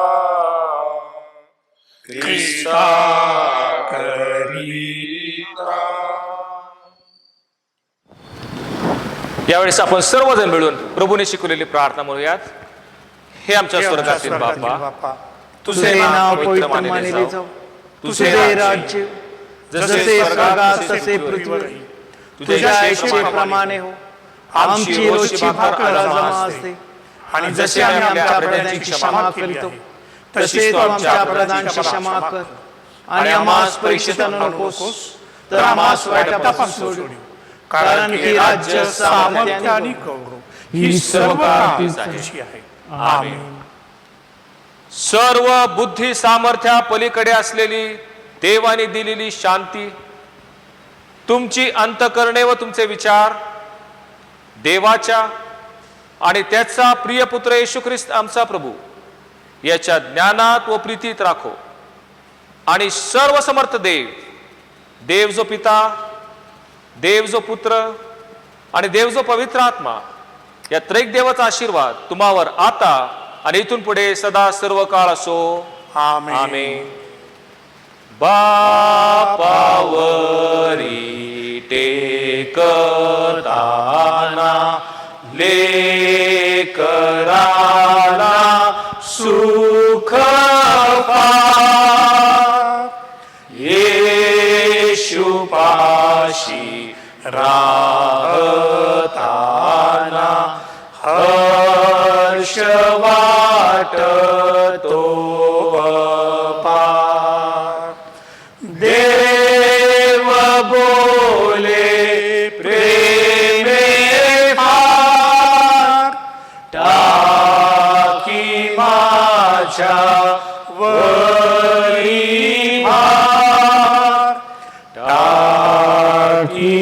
ख्रिस्ता करिता.
यावेळेस आपण सर्वजण मिळून प्रभूने शिकवलेली प्रार्थना म्हणूयात. हे आमच्या स्वर्गातील बापा,
तुझे नाव पवित्र मानले जाऊ, तुझे राज्य जसे स्वर्गात तसे पृथ्वीवर तुझ्या इच्छेप्रमाणे हो. आमची रोजची भाकर आज आम्हाला असते आणि जसे आम्ही आमच्या अपराधांची क्षमा करीतो तसे तू आमच्या अपराधांची क्षमा कर आणि आम्हास परीक्षेत आणू नकोस तर आम्हास वाईटापासून सोडू, कारण की राज्य सामर्थ्य आणि
गौरव ही सर्व तुझी आहे. आमेन.
सर्व बुद्धी सामर्थ्या पलीकडे असलेली देवाने दिलेली शांती तुमची अंतःकरणे व तुमचे विचार देवाच्या आणि त्याचा प्रिय पुत्र येशू ख्रिस्त आमचा प्रभू याच्या ज्ञानात व प्रीतीत राखो. आणि सर्व समर्थ देव जो पिता, देव जो पुत्र आणि देव जो पवित्र आत्मा या त्रैक देवाचा आशीर्वाद तुम्हावर आता आणि इथून पुढे सदा सर्व काळ असो.
आमेन.
आमेन. बापावरी टेकताना लेकराला सुख फार, येशू पाशी राहताना हर्ष वाटतो अपार. देव बोले प्रेमे फार, टाकी माझ्या वरी भार, टाकी